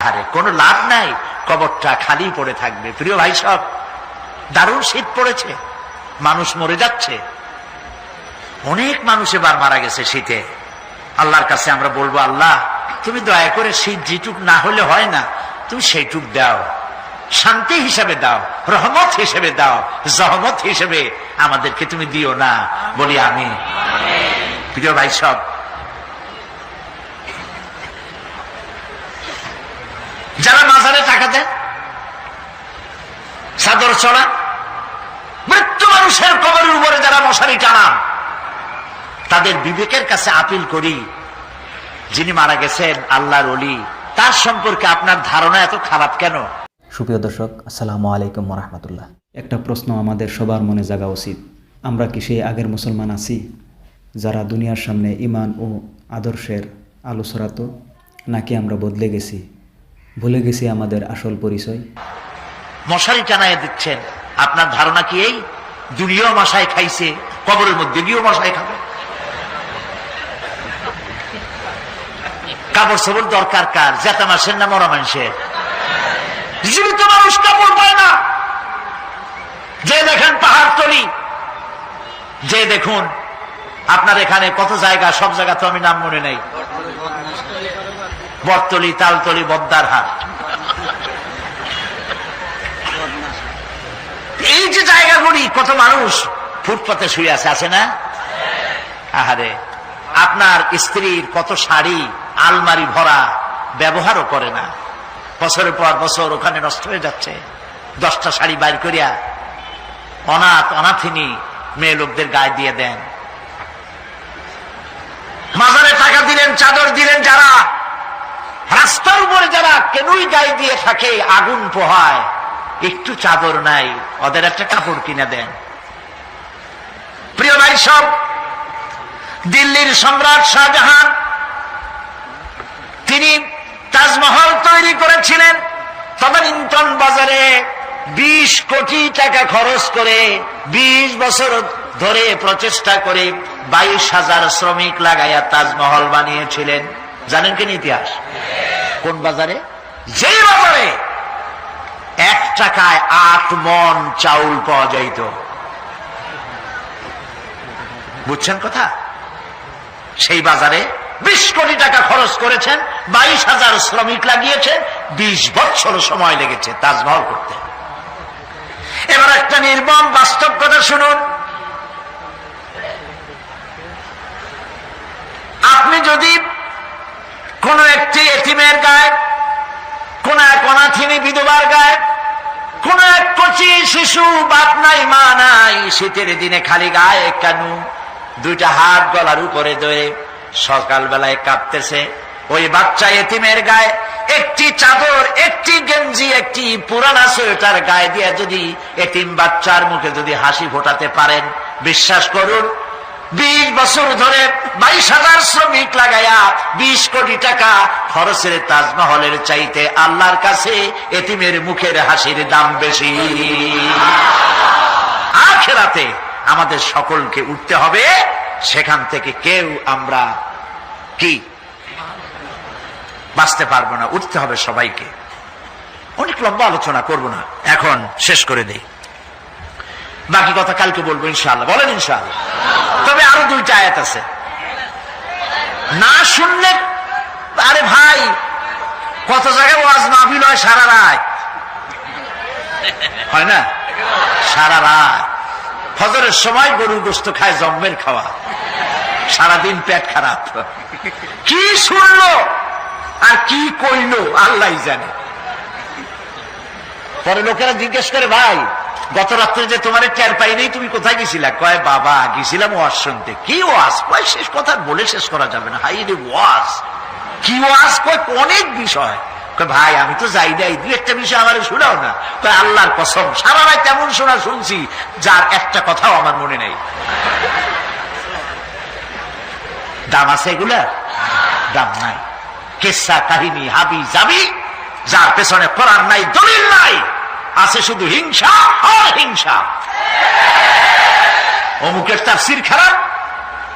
আহারে কোনো লাভ নাই, কবরটা খালি পড়ে থাকবে। প্রিয় ভাই সব, দারুণ শীত পড়েছে, মানুষ মরে যাচ্ছে, অনেক মানুষ এবার মারা গেছে শীতে। আল্লাহর কাছে আমরা বলবো, আল্লাহ তুমি দয়া করে শীত যেটুক না হলে হয় না, তুমি সেইটুক দাও, শান্তি হিসেবে দাও, রহমত হিসেবে দাও, জহমত হিসেবে আমাদেরকে তুমি দিও না। বলি আমিন। প্রিয় ভাই সব, যারা মাজারে টাকা দেন, চাদর চড়া, মৃত্যু মানুষের কবরের উপরে যারা মশারি টানান, তাদের বিবেকের কাছে আপিল করি, যিনি মারা গেছেন আল্লাহর ওলি, তার সম্পর্কে আপনার ধারণা এত খারাপ কেন? সুপ্রিয় দর্শক, আসসালামু আলাইকুম ওয়া রাহমাতুল্লাহ। একটা প্রশ্ন আমাদের সবার মনে জাগা উচিত, আমরা কি সেই আগের মুসলমান আছি যারা দুনিয়ার সামনে ঈমান ও আদর্শের আলো ছড়াতো, নাকি আমরা বদলে গেছি, ভুলে গেছি আমাদের আসল পরিচয়? মশারি টানায় দিচ্ছেন, আপনার ধারণা কি এই দুনিয়াও মশাই খাইছে, কবরের মধ্যে গিয়েও মশাই খাবে? কাপড় সবর দরকার কার? জেতা মাসের না মরা মানুষের? জীবিত মানুষ কাপড় পায় না। যে দেখেন পাহাড়তলি, যে দেখুন আপনার এখানে কত জায়গা, সব জায়গা তো আমি নাম মনে নেই, বটতলি, তালতলি, বদ্দারহাট, এই যে জায়গাগুলি, কত মানুষ ফুটপাতে শুয়ে আছে, আছে না? আহারে, আপনার স্ত্রীর কত শাড়ি আলমারি ভরা, ব্যবহারও করে না, বছরের পর বছর ওখানে নষ্ট হয়ে যাচ্ছে। 10টা শাড়ি বাইর করিয়া অনাথিনী মেয়ে লোকদের গায়ে দিয়ে দেন। মাজারে টাকা দিলেন, চাদর দিলেন, যারা রাস্তার উপরে যারা কেনই গায়ে দিয়ে থাকে, আগুন পোহায়, একটু চাদর নাই, ওদের একটা কাপড় কিনে দেন। প্রিয় ভাই সব, দিল্লির সম্রাট শাহজাহান, তিনি তাজমহল তৈরি করেছিলেন তদানীন্তন বাজারে 20 কোটি টাকা খরচ করে, 20 বছর ধরে প্রচেষ্টা করে 22,000 শ্রমিক লাগাইয়া তাজমহল বানিয়েছিলেন। জানেন কিনা ইতিহাস? কোন বাজারে? যেই বাজারে 1 টাকায় 8 মণ চাউল পাওয়া যাইত। বুঝছেন কথা? সেই বাজারে 20 কোটি টাকা খরচ করেছেন, 22,000 শ্রমিক লাগিয়েছেন, 20 বছর সময় লেগেছে তাজমহল করতে। এবার একটা নির্মম বাস্তব কথা শুনুন। আপনি যদি কোন একটি এতিমের গায়ে, কোন এক অনাথিনী বিধবার গায়ে, কোন এক কচি শিশু, বাপ নাই মা নাই, শীতের দিনে খালি গায়ে কেন 2টা হাত গলার উপরে ধরে সকালবেলায় কাঁপতেছে, ওই বাচ্চা এতিমের গায়ে একটি চাদর, একটি গেঞ্জি, একটি পুরানা সোয়েটার গায়ে দিয়ে যদি এতিম বাচ্চার মুখে যদি হাসি ফোটাতে পারেন, বিশ্বাস করুন 20 বছর ধরে 22,000 শ্রমিক লাগাইয়া 20 কোটি টাকা খরচের তাজমহলের চাইতে আল্লাহর কাছে এতিমের মুখের হাসির দাম বেশি। আখিরাতে আমাদের সকলকে উঠতে হবে, সেখান থেকে কেউ আমরা কি বাঁচতে পারবো না, উঠতে হবে সবাইকে। অনেক লম্বা আলোচনা করব না, এখন শেষ করে দেই, বাকি কথা কালকে বলবো ইনশাআল্লাহ। বলেন ইনশাআল্লাহ। তবে আরো 2টা আয়াত আছে, না শুনলে, আরে ভাই কত জায়গায় ওয়াজ মাহফিল হয় সারা রাত, হয় না? সারা রাত ফজরের সময় গরুর গোশত খায়, জম্মের খাওয়া, সারাদিন পেট খারাপ, কি শুনলো আর কি কইলো আল্লাহ জানে। পরে লোকেরা জিজ্ঞেস করে, ভাই গত রাত্রে যে তোমার টের পাই নেই, তুমি কোথায় গেছিলা? কয় বাবা গেছিলাম ওয়াজ শুনতে। কি ওয়াজ? কয় শেষ কথা বলে শেষ করা যাবে না। হাই রে ওয়াজ, কি ওয়াজ? কয় অনেক বিষয়। কয় ভাই আমি তো যাই নাই, 2-1টা বিষয় আমার শোনাও না। কয় আল্লাহর কসম সারা রাত তেমন শোনা শুনছি, যার একটা কথাও আমার মনে নেই। দাম আছে এগুলা? দাম নাই। কিসসা কাহিনী হাবি যাবি, যার পেছনে কোরআন নাই, দলিল নাই, আছে শুধু হিংসা আর হিংসা। অমুকের তাফসীর খারাপ,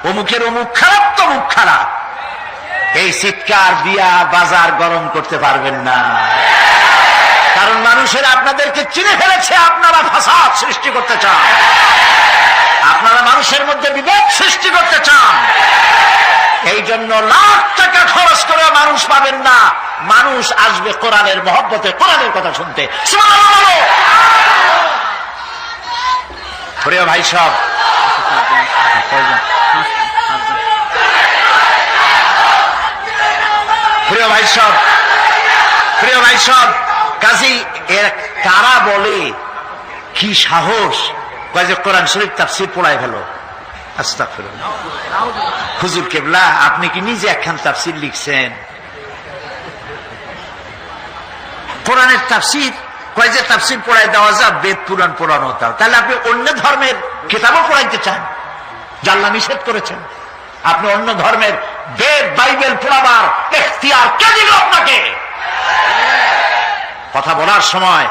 অমুকের অমুক খারাপ, তমুক খারাপ। এই চিৎকার দিয়া বাজার গরম করতে পারবেন না, কারণ মানুষের আপনাদেরকে চিনে ফেলেছে। আপনারা ফাসাদ সৃষ্টি করতে চান, আপনারা মানুষের মধ্যে বিভেদ সৃষ্টি করতে চান। এই জন্য লাখ টাকা খরচ করে মানুষ পাবেন না, মানুষ আসবে কোরআনের মহব্বতে, কোরআনের কথা শুনতে। সুবহানাল্লাহ। প্রিয় ভাই সব, প্রিয় ভাই সব, প্রিয় ভাই সব, কাজী এর কারা বলে কি সাহস, কয় যে কোরআন শরীফ তাফসীর পড়ায় ফেলো। আস্তাগফিরুল্লাহ। হুজুর কেবলা, আপনি কি নিজে একখান তাফসীর লিখছেন? কোরআনের তাফসীর, কয় যে তাফসীর পড়ায় দেওয়া যায়, বেদ পুরাণ পড়ানো হতাম। তাহলে আপনি অন্য ধর্মের কিতাবও পড়াইতে চান, আল্লাহ নিষেধ করেছেন। আপনি অন্য ধর্মের বেদ বাইবেল পড়াবার এখতিয়ার কে দিল আপনাকে? কথা বলার সময়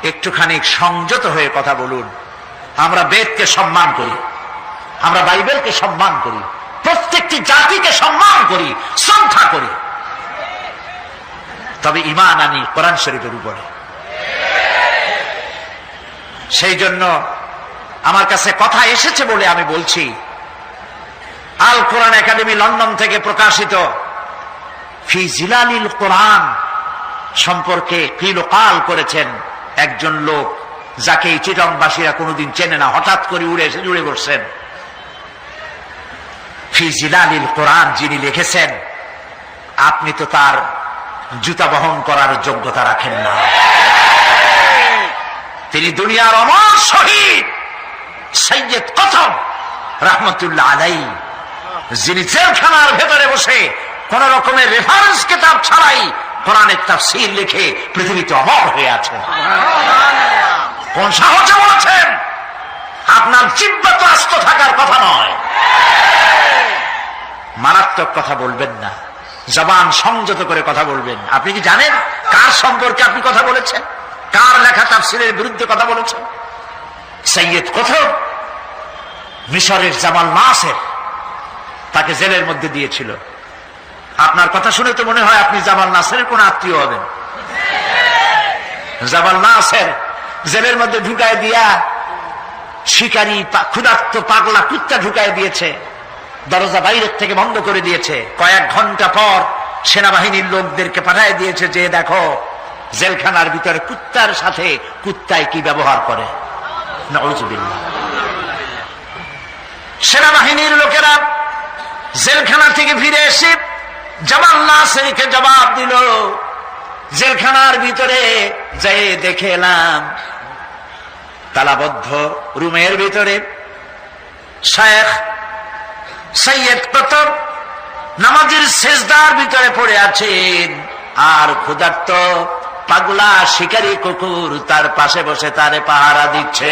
একটুখানি সংযত হয়ে কথা বলুন। আমরা বেদকে সম্মান করি, আমরা বাইবেলকে সম্মান করি, প্রত্যেকটি জাতিকে সম্মান করি, শ্রদ্ধা করি, তবে ঈমান আনি কোরআন শরীফের উপরে। সেই জন্য আমার কাছে কথা এসেছে বলে আমি বলছি, আল কোরআন একাডেমি লন্ডন থেকে প্রকাশিত ফি জিলালিল কোরআন সম্পর্কে কিলকাল করেছেন একজন লোক, যাকে এই চিটংবাসীরা কোনোদিন চেনে না, হঠাৎ করে উড়ে এসে জুড়ে বসছেন। ফি জিলালিল কোরআন যিনি লিখেছেন, আপনি তো তার জুতা বহন করার যোগ্যতা রাখেন না। তিনি দুনিয়ার অমর শহীদ সৈয়দ কতব রাহমাতুল্লাহ আলাইহি, যিনি জেলখানার ভেতরে বসে কোন রকমের রেফারেন্স কিতাব ছাড়াই কোরআনের তাফসীর লিখে পৃথিবীতে অমর হয়ে আছে। কোন সাহসে বলেছেন? আপনার জিহ্বা তো আস্ত থাকার কথা নয়। মারাত্মক কথা বলবেন না, জবান সংযত করে কথা বলবেন। আপনি কি জানেন কার সম্পর্কে আপনি কথা বলেছেন? কার লেখা তাফসীরের বিরুদ্ধে কথা বলেছেন? সৈয়দ কতব, মিশরের জামাল নাসের তাকে জেলের মধ্যে দিয়েছিল। আপনার কথা শুনে তো মনে হয় আপনি জামাল নাসেরের কোন আত্মীয় হবেন। জামাল নাসের জেলের মধ্যে ঢুকায় দিয়া শিকারী ক্ষুধার্ত পাগলা কুত্তা ঢুকায় দিয়েছে, দরজা বাইরের থেকে বন্ধ করে দিয়েছে। কয়েক ঘন্টা পর সেনাবাহিনীর লোকদেরকে পাঠিয়ে দিয়েছে যে দেখো জেলখানার ভিতরে কুত্তার সাথে কুত্তায় কি ব্যবহার করে। নাউযুবিল্লাহ। সেনাবাহিনীর লোকেরা জেলখানা থেকে ফিরে এসে জামাল নাসেরকে জবাব দিল, জেলখানার ভিতরে যাই দেখে এলাম তালাবদ্ধ রুমের ভিতরে শেখ সৈয়দ কতব নামাজের সেজদার ভিতরে পড়ে আছেন, আর ক্ষুধার্ত পাগলা শিকারী কুকুর তার পাশে বসে তারে পাহারা দিচ্ছে।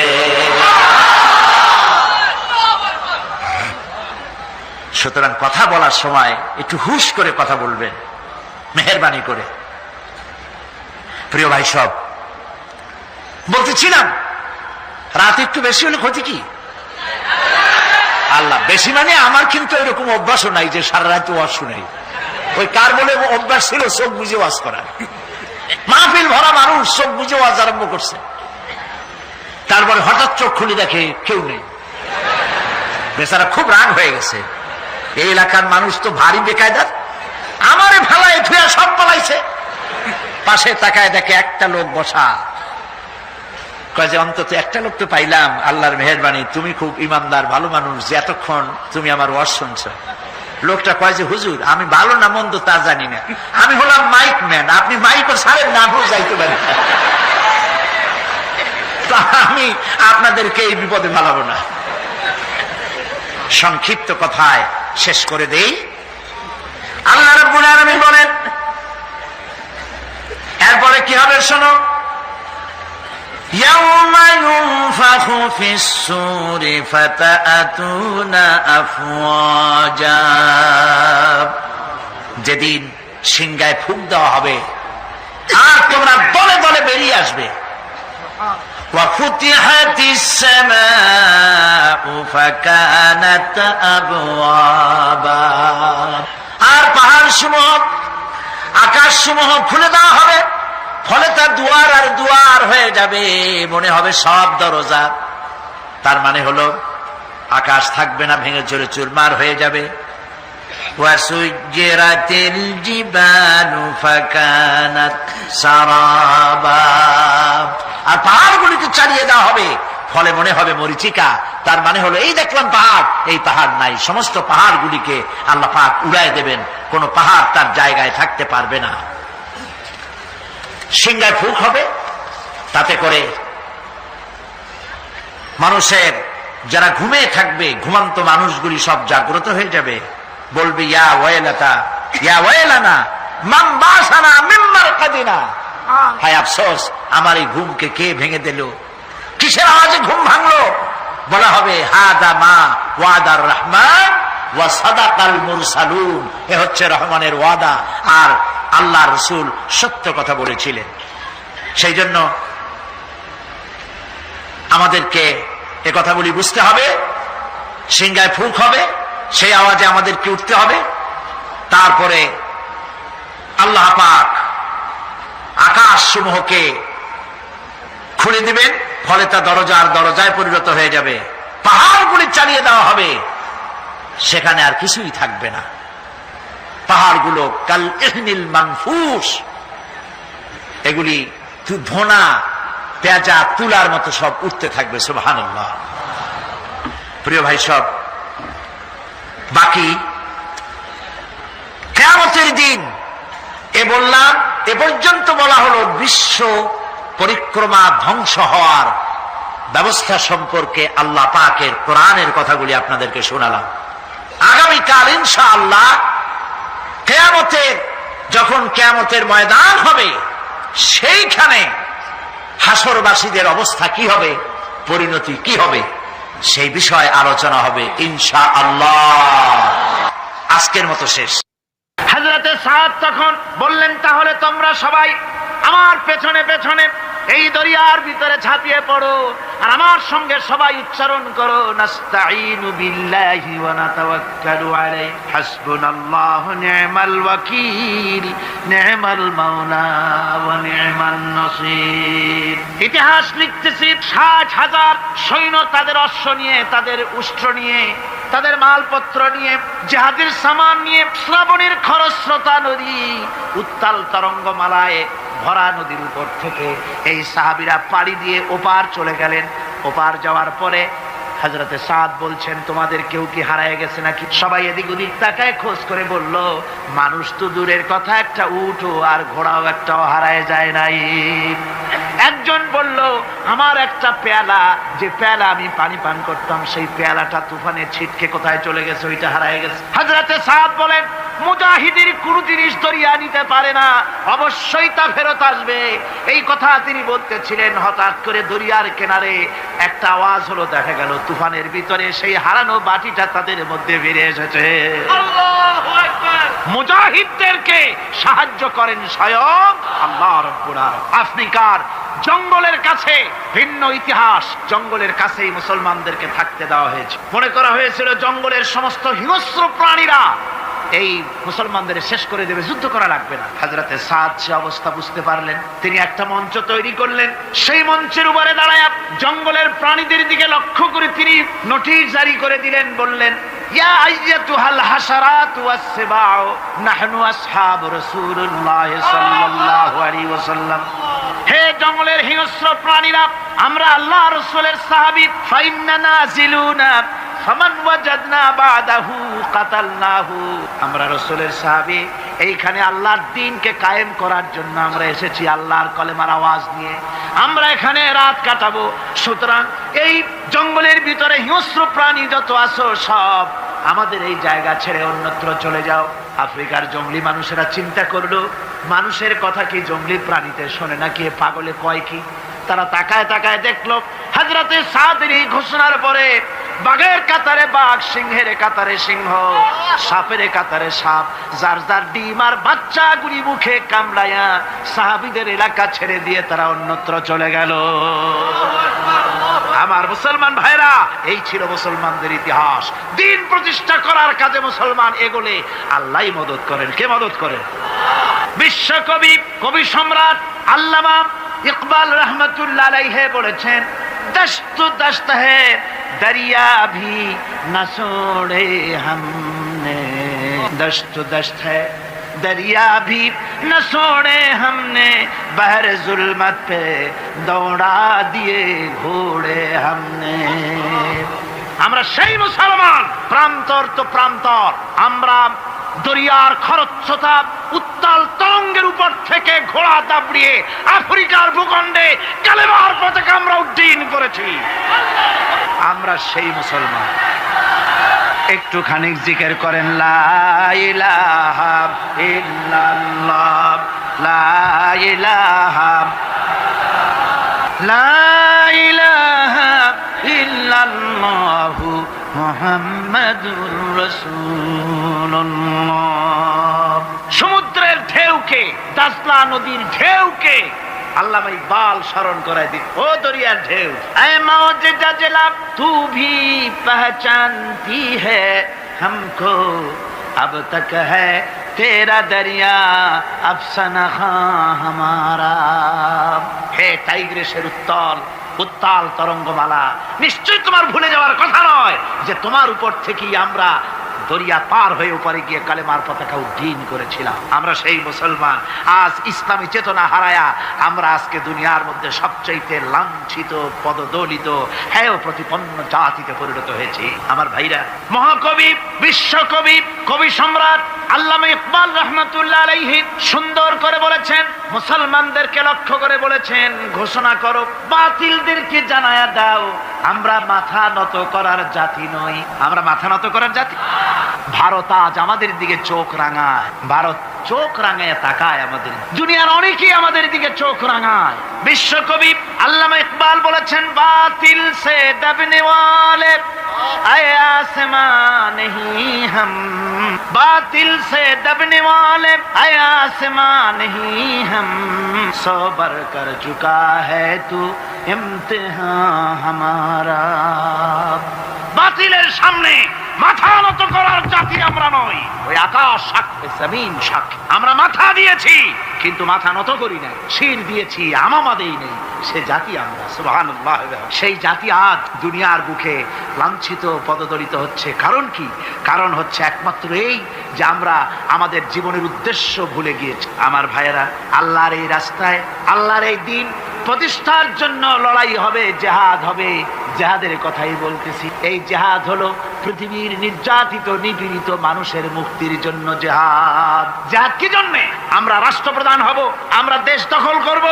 সুতরাং কথা বলার সময় একটু হুশ করে কথা বলবেন, মেহেরবানি করে। প্রিয় ভাই সব, বলতেছিলাম রাত একটু বেশি হলে ক্ষতি কি? আল্লাহ বেশি মানে আমার কিন্তু এরকম অভ্যাসও নাই যে সারা রাত ওয়াজ শুনাই। ওই কার বলে অভ্যাস ছিল চোখ বুঝে ওয়াজ করা। মাহফিল ভরা মানুষ চোখ বুঝে ওয়াজ আরম্ভ করছে, তারপরে হঠাৎ চোখ খুলে দেখে কেউ নেই। বেচারা খুব রাগ হয়ে গেছে। এই এলাকার মানুষ তো ভারী বেকায়দার, আমারে ভালায় ফিরে সব পালাইছে। পাশে তাকায় দেখে একটা লোক বসা। কয় যে অন্তত একটা লোক তো পাইলাম, আল্লাহর মেহেরবানি, তুমি খুব ইমানদার ভালো মানুষ যে এতক্ষণ তুমি আমার ওয়াজ শুনছ। লোকটা কয় যে হুজুর আমি ভালো না মন্দ তা জানি না, আমি হলাম মাইক ম্যান, আপনি মাইকও ছাড়েন না, আমিও যাইতে পারি, আমি আপনাদেরকে এই বিপদে ভালাবো না। সংক্ষিপ্ত কথায় শেষ করে দেই। আল্লাহ রাব্বুল আলামিন বলেন এরপরে কি হবে শোনো। ইয়াউমা ইউনফাখু ফিস-সূরি ফাতাআতুনা আফওয়াজা, যেদিন সিংহায় ফুঁক দেওয়া হবে আর তোমরা দলে দলে বেরিয়ে আসবে। وَفُتِحَتِ السَّمَاءُ فَكَانَتْ أَبْوَابًا, আর পাহাড় সমূহ, আকাশ সমূহ খুলে দেওয়া হবে, ফলে তার দুয়ার আর দুয়ার হয়ে যাবে, মনে হবে সব দরজা। তার মানে হলো আকাশ থাকবে না, ভেঙে চুরে চুরমার হয়ে যাবে। ওয়াসুজ্জিরাতিল জিবালু ফাকানাত সারাবা, আর পাহাড়গুলিকে চালিয়ে দেওয়া হবে, ফলে মনে হবে মরিচিকা। তার মানে হলো এই দেখলাম পাহাড়, এই পাহাড় নাই, সমস্ত পাহাড়গুলিকে আল্লাহ পাক উড়ায় দেবেন, কোন পাহাড় তার জায়গায় থাকতে পারবে না। সিংহায় ফুঁক হবে, তাতে করে মানুষের যারা ঘুমিয়ে থাকবে, ঘুমন্ত মানুষগুলি সব জাগ্রত হয়ে যাবে, বলবে ইয়া ওয়াইলাতা ইয়া ওয়াইলানা মান বাসানা মিন মারকাদিনা, হায় আফসোস, আমার এই ঘুমকে কে ভেঙে দিল, কিসের আওয়াজে ঘুম ভাঙলো? বলা হবে হাদা মা ওয়াদার রহমান ওয়া সাদাকাল মুরসালুন, এ হচ্ছে রহমানের ওয়াদা, আর আল্লাহ রাসূল সত্য কথা বলেছিলেন। সেই জন্য আমাদেরকে এ কথাগুলি বুঝতে হবে। সিংহায় ফুঁক হবে, সেই আওয়াজে আমাদেরকে উঠতে হবে। তারপরে আল্লাহ পাক আকাশ সমূহকে খুলে দিবেন, ফলে তা দরজার দরজায় পরিণত হয়ে যাবে। পাহাড়গুলি চালিয়ে দেওয়া হবে, সেখানে আর কিছুই থাকবে না। পাহাড়গুলো কাল ইহনিল মানফুস, এগুলি ধোনা পেঁচা তুলার মতো সব উঠতে থাকবে। সুবহানাল্লাহ। প্রিয় ভাই সব, বাকি কিয়ামতের দিন এ বললাম, এ পর্যন্ত বলা হলো বিশ্ব পরিক্রমা ধ্বংস হওয়ার ব্যবস্থা সম্পর্কে আল্লাহ পাকের কোরআনের কথাগুলি আপনাদেরকে শোনালাম। আগামীকাল ইনশাআল্লাহ কিয়ামতের, যখন কিয়ামতের ময়দান হবে, সেইখানে হাসরবাসীদের অবস্থা কি হবে, পরিণতি কি হবে, সেই বিষয়ে আলোচনা হবে ইনশাআল্লাহ। আজকের মতো শেষ। হযরতে সাদ তখন বললেন, তাহলে তোমরা সবাই আমার পেছনে পেছনে এই দরিয়ার ভিতরে ঝাঁপিয়ে পড়ো, আর আমার সঙ্গে সবাই উচ্চারণ করো, নাস্তাঈনু বিল্লাহি ওয়া নাতাওয়াক্কালু আলাইহি হাসবুনাল্লাহু নি'মাল ওয়াকিল নি'মাল মাওলা ওয়া নি'মান নাসির। ইতিহাস লিখতেছি ৬০,০০০ সৈন্য তাদের অশ্ব নিয়ে, তাদের উষ্ট্র নিয়ে, তাদের মালপত্র নিয়ে, জাহাজের সামান নিয়ে শ্রাবণের খরস্রোতা নদী, উত্তাল তরঙ্গমালায় ভরা নদীর উপর থেকে এই সাহাবীরা পাড়ি দিয়ে ওপার চলে গেলেন। ওপার যাওয়ার পরে হযরতে সাদ বলছেন, তোমাদের কেউ কি হারায় গেছে নাকি? সবাই এদিক ওদিক তাকায়, খোঁজ করে বলল, মানুষ তো দূরের কথা, একটা উট আর ঘোড়াও একটাও হারায় যায় নাই। একজন বলল, আমার একটা পেয়ালা, যে পেয়ালা আমি পানি পান করতাম, সেই পেয়ালাটা তুফানে ছিটকে কোথায় চলে গেছে, ওইটা হারায় গেছে। হযরতে সাদ বলেন, মুজাহিদের কোন জিনিস দরিয়া নিতে পারে না, অবশ্যই তা ফেরত আসবে। এই কথা তিনি বলতেছিলেন, হঠাৎ করে দরিয়ার কিনারে একটা আওয়াজ হলো, দেখা গেল তুফানের ভিতরে সেই হারানো বাটিটা তাদের মধ্যে বেরিয়ে এসেছে। আল্লাহু আকবার। মুজাহিদদেরকে সাহায্য করেন স্বয়ং আল্লাহ রাব্বুল আলামিন। আফ্রিকার জঙ্গলের কাছে ভিন্ন ইতিহাস, জঙ্গলের কাছেই মুসলমানদেরকে থাকতে দেওয়া হয়েছে। মনে করা হয়েছিল জঙ্গলের সমস্ত হিংস্র প্রাণীরা এই মুসলমানদের শেষ করে দেবে, যুদ্ধ করা লাগবে না। হযরতে সাদ সে অবস্থা বুঝতে পারলেন, তিনি একটা মঞ্চ তৈরি করলেন। সেই মঞ্চের উপরে দাঁড়ায় জঙ্গলের প্রাণীদের দিকে লক্ষ্য করে তিনি নোটিশ জারি করে দিলেন, বললেন, ইয়া আইয়াতুহাল হাশারাত ওয়াস সিবাউ নাহনু আসহাবু রাসূলুল্লাহ সাল্লাল্লাহু আলাইহি ওয়াসাল্লাম। হে জঙ্গলের হিংস্র প্রাণীরা, আমরা আল্লাহ রাসূলের সাহাবী, ফাইন্না নাজিলুনা ফামান ওয়াজাদনা বাদাহু কাতালনাহু। আমরা রাসূলের সাহাবী, এইখানে আল্লাহর দ্বীনকে কায়েম করার জন্য আমরা এসেছি, আল্লাহর কলেমার আওয়াজ নিয়ে আমরা এখানে রাত কাটাবো। সুতরাং এই জঙ্গলের ভিতরে হিংস্র প্রাণী যত আছো, সব আমাদের এই জায়গা ছেড়ে অন্যত্র চলে যাও। আফ্রিকার জঙ্গলি মানুষেরা চিন্তা করলো, মানুষের কথা কি জঙ্গলি প্রাণীতে শোনে নাকি, পাগলে কয় কি? তারা তাকায় তাকায় দেখলো, হযরতে সাদের এই ঘোষণার পরে বাঘের কাতারে বাঘ, সিংহের কাতারে সিংহ, সাপের কাতারে সাপ, যার যার ডিম আর বাচ্চাগুলি মুখে কামড়ায়া সাহাবীদের এলাকা ছেড়ে দিয়ে তারা অন্যত্র চলে গেল। আমার মুসলমান ভাইরা, এই ছিল মুসলমানদের ইতিহাস। দিন প্রতিষ্ঠা করার কাজে মুসলমান এগোলে আল্লাহই মদত করেন। কে মদত করেন? বিশ্বকবি, কবি সম্রাট আল্লামা ইকবাল রহমতুল্লাহ আলাইহি বলেছেন, দশত দশত है दरिया भी न छोड़े हमने, दशत दश्त है दरिया भी न छोड़े हमने, बहर जुल्मत पे दौड़ा दिए घोड़े हमने। আমরা সেই মুসলমান, প্রান্তর তো প্রান্তর। আমরা দরিয়ার খরস্রোতা উত্তাল তরঙ্গের উপর থেকে ঘোড়া দাবড়িয়ে আফ্রিকার ভূখণ্ডে কালেমার পতাকা আমরা উড্ডীন করেছি। আমরা সেই মুসলমান। একটুখানি জিকির করেন, লা ইলাহা ইল্লাল্লাহ, লা ইলাহা, লা ইলাহা ইল্লাল্লাহু মুহাম্মাদুর রাসূলুল্লাহ। সমুদ্রের ঢেউকে, দাজলা নদীর ঢেউকে আল্লামা ইকবাল স্মরণ করায় দিন। ও দরিয়ার ঢেউ, ऐ मौज जजला तू भी पहचानती है हमको, अब तक है तेरा दरिया अफसाना हमारा। হে টাইগ্রিসের উত্তাল তরঙ্গমালা, নিশ্চয় তোমার ভুলে যাওয়ার কথা নয় যে তোমার উপর থেকেই আমরা দরিয়া পার হয়ে উপরে গিয়ে কালেমার পতাকা উড্ডীন করেছিলাম। আমরা সেই মুসলমান। আজ ইসলামী চেতনা হারায়া আমরা আজকে দুনিয়ার মধ্যে সবচাইতে লাঞ্ছিত, পদদলিত, হেয় প্রতিপন্ন জাতিতে পরিণত হয়েছি। আমার ভাইরা, মহাকবি, বিশ্বকবি, কবি সম্রাট আল্লামা ইকবাল রহমতুল্লাহ আলাইহি সুন্দর করে বলেছেন, মুসলমানদেরকে লক্ষ্য করে বলেছেন, ঘোষণা করো, বাতিলদেরকে জানায়া দাও, আমরা মাথা নত করার জাতি নই। আমরা মাথা নত করার জাতি। ভারত আজ আমাদের দিকে চোখ রাঙায়, ভারত চোখ রাঙায় তাকায় আমাদের। দুনিয়ার অনেকেই আমাদের দিকে চোখ রাঙায়। বিশ্বকবি আল্লামা ইকবাল বলেছেন, বাতিল সে দবনে ওয়ালে आए आसमां नहीं हम, बातिल से दबने वाले आए आसमां नहीं हम, सौ बर कर चुका है तू इम्तिहान हमारा। বাতিলের সামনে মাথা নত করার জাতি আমরা নই। ওই আকাশ সাক্ষী, জমিন সাক্ষী, আমরা মাথা দিয়েছি কিন্তু মাথা নত করি নাই, শির দিয়েছি আমামা দেই নেই, সে জাতি আমরা। সুবহানাল্লাহ। সেই জাতি আজ দুনিয়ার বুকে লাঞ্ছিত, পদদলিত হচ্ছে। কারণ কি? কারণ হচ্ছে একমাত্র এই যে আমরা আমাদের জীবনের উদ্দেশ্য ভুলে গিয়েছি। আমার ভাইয়েরা, আল্লাহর এই রাস্তায়, আল্লাহর এই দিন প্রতিষ্ঠার জন্য লড়াই হবে, জেহাদ হবে। জেহাদের কথাই বলতেছি। এই জেহাদ হলো পৃথিবীর নির্যাতিত, নিপীড়িত মানুষের মুক্তির জন্য জেহাদ। জেহাদ কি জন্যে? আমরা রাষ্ট্রপ্রধান হব, আমরা দেশ দখল করব,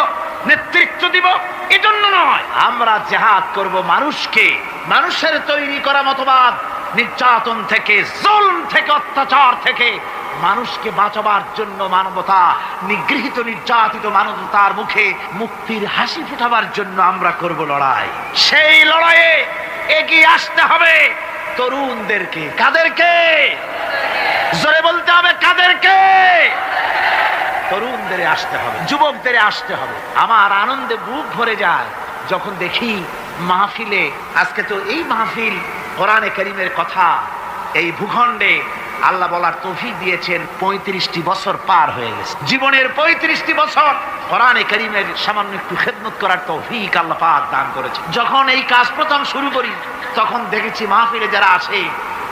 নেতৃত্ব দিব, এজন্য নয়। আমরা জেহাদ করব মানুষকে, মানুষের তৈরি করা মতবাদ, নির্যাতন থেকে, জুলম থেকে, অত্যাচার থেকে মানুষকে বাঁচাবার জন্য, মানবতা নিগৃহীত, নির্যাতিত মানবতার মুখে মুক্তির হাসি ফোটাবার জন্য আমরা করব লড়াই। সেই লড়াইয়ে এগিয়ে আসতে হবে তরুণদেরকে। কাদেরকে? জোরে বলতে হবে, কাদেরকে? তরুণদের আসতে হবে, যুবকদের আসতে হবে। আমার আনন্দে বুক ভরে যায় যখন দেখি মাহফিলে, আজকে তো এই মাহফিল কোরআনে কারীমের কথা এই ভূখণ্ডে আল্লাহ বলার তৌফিক দিয়েছেন। 35টি বছর পার হয়ে গেছে। জীবনের 35টি বছর কোরআনে কারীমের সামান্য একটু খেদমত করার তৌফিক আল্লাহ পাক দান করেছে। যখন এই কাজ প্রথম শুরু করি তখন দেখেছি মাহফিলে যারা আসে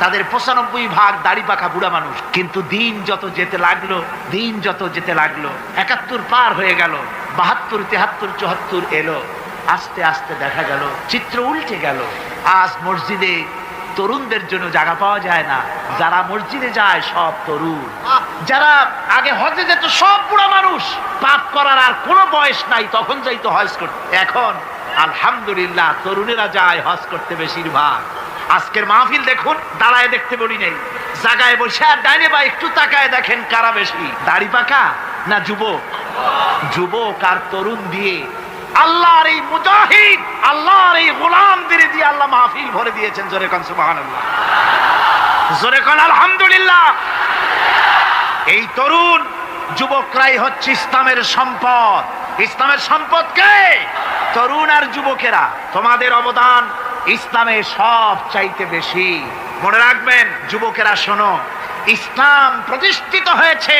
তাদের 95% দাড়ি পাকা বুড়া মানুষ। কিন্তু দিন যত যেতে লাগলো, দিন যত যেতে লাগলো, 71 পার হয়ে গেল, 72, 73, 74 এলো, আস্তে আস্তে দেখা গেল চিত্র উল্টে গেল। আজ মসজিদে তরুণদের জন্য জায়গা পাওয়া যায় না। যারা মসজিদে যায় সব তরুণ। যারা আগে হজে যেত সব বুড়া মানুষ, পাপ করার আর কোনো বয়স নাই, তখন যাইতো হজ করতে। এখন আলহামদুলিল্লাহ তরুণেরা যায় হজ করতে বেশিরভাগ। আজকের মাহফিল দেখুন, দাঁড়ায় দেখতে বলি নেই, জায়গায় বসে আর ডাইনে বা একটু তাকায় দেখেন কারা বেশি, দাড়ি পাকা না যুবক? যুবক আর তরুণ দিয়ে আল্লাহর এই মুজাহিদ, আল্লাহর এই গোলামদের দিয়ে আল্লাহ মাহফিল ভরে দিয়েছেন। জোরে কোন সুবহানাল্লাহ, জোরে কোন আলহামদুলিল্লাহ। এই তরুণ যুবকরাই হচ্ছে ইসলামের সম্পদ। ইসলামের সম্পদ কে? তরুণ আর যুবকেরা। তোমাদের অবদান ইসলামে সব চাইতে বেশি। মনে রাখবেন যুবকেরা, শোনো, ইসলাম প্রতিষ্ঠিত হয়েছে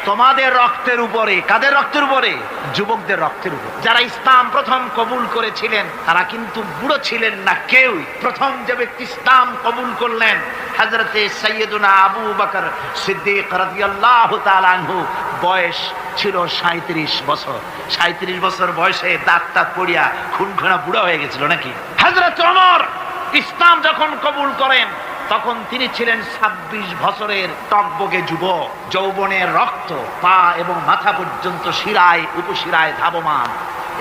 তোমাদের রক্তের উপরে। কাদের রক্তের উপরে? যুবকদের রক্তের উপর। যারা ইসলাম প্রথম কবুল করেছিলেন তারা কিন্তু বুড়ো ছিলেন না কেউই। প্রথম যে ব্যক্তি ইসলাম কবুল করলেন হযরতে সাইয়্যিদুনা আবু বকর সিদ্দিক রাদিয়াল্লাহু তাআলা আনহু, বয়স ছিল 37 বছর। 37 বছর বয়সে দাঁত পড়িয়া খুনখুনা বুড়া হয়ে গেছিল নাকি? হযরত ওমর ইসলাম যখন কবুল করেন তখন তিনি ছিলেন 26 বছরের টকবগে যুবক। যৌবনের রক্ত পা এবং মাথা পর্যন্ত শিরায় উপশিরায় ধাবমান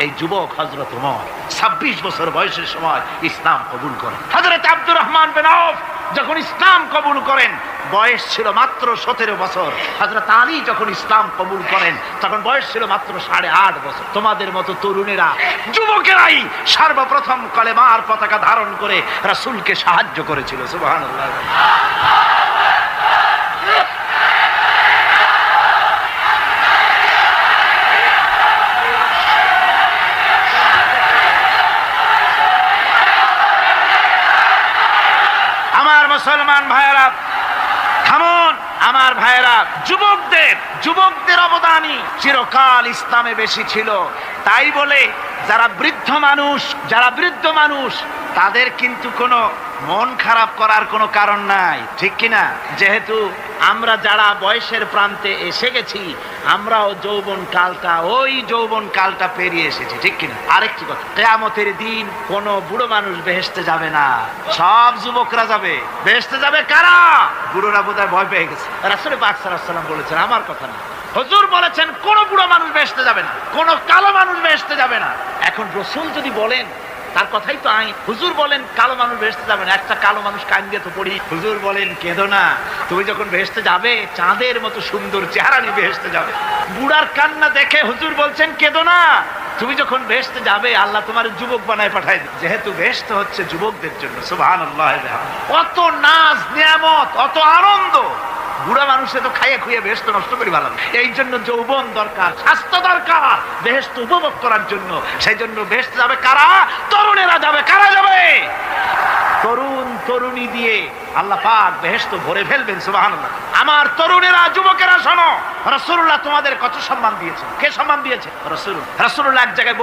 এই যুবক হযরত ওমর 26 বছর বয়সের সময় ইসলাম কবুল করেন। হযরত আব্দুর রহমান বিন আউফ যখন ইসলাম কবুল করেন বয়স ছিল মাত্র 17 বছর। হযরত আলী যখন ইসলাম কবুল করেন তখন বয়স ছিল মাত্র 8.5 বছর। তোমাদের মতো তরুণেরা, যুবকেরাই সর্বপ্রথম কলেমার পতাকা ধারণ করে রাসূলকে সাহায্য করেছিল। সুবহানাল্লাহ। মুসলমান ভাইয়েরা থামুন, আমার ভাইয়েরা, যুবকদের অবদানই চিরকাল ইসলামে বেশি ছিল। তাই বলে যারা বৃদ্ধ মানুষ তাদের কিন্তু কোনো মন খারাপ করার কোনো কারণ নাই, ঠিক কিনা? যেহেতু আমরা যারা বয়সের প্রান্তে এসে গেছি আমরাও ওই যৌবন কালটা পেরিয়ে এসেছি, ঠিক কিনা? আরেকটি কথা, কিয়ামতের দিন কোন বুড়ো মানুষ বেহেশতে যাবে না, সব যুবকরা যাবে। বেহেশতে যাবে কারা? বুড়োরা বোধহয় ভয় পেয়ে গেছে। রাসূল পাক সাল্লাল্লাহু আলাইহি ওয়াসাল্লাম বলেছেন, আমার কথা না, হুজুর বলেছেন কোন বুড়ো মানুষ বেহেশতে যাবে না, কোন কালো মানুষ বেহেশতে যাবে না। এখন রাসূল যদি বলেন তার কথাই তো আইন। হুজুর বলেন কালো মানুষ বেহেশতে যাবে না, একটা কালো মানুষ কান্দিয়ে তো পড়ি। হুজুর বলেন কেঁদো না, তুমি যখন বেহেশতে যাবে চাঁদের মতো সুন্দর চেহারা নিয়ে বেহেশতে যাবে। বুড়ার কান্না দেখে হুজুর বলছেন কেঁদো না, তুমি যখন বেহেশতে যাবে আল্লাহ তোমার যুবক বানায় পাঠায় দিবে। যেহেতু বেহেশত হচ্ছে যুবকদের জন্য, সুবহানাল্লাহ। অত নাজ নিয়ামত, অত আনন্দ, বুড়া মানুষে তো খাইয়ে খুঁয়ে বেহেশত নষ্ট করি ভালো। এই জন্য যৌবন দরকার, স্বাস্থ্য দরকার বেহেশত উপভোগ করার জন্য। সেই জন্য বেহেশতে যাবে কারা? তরুণেরা যাবে। কারা যাবে? তরুণী দিয়ে আল্লাহ পাক বেহেশত ভরে ফেলবেন। সুবহানাল্লাহ। আমার তরুণেরা, যুবকেরা শোনো, রাসূলুল্লাহ তোমাদের কত সম্মান দিয়েছেন। কে সম্মান দিয়েছে? রাসূলুল্লাহ এক জায়গায়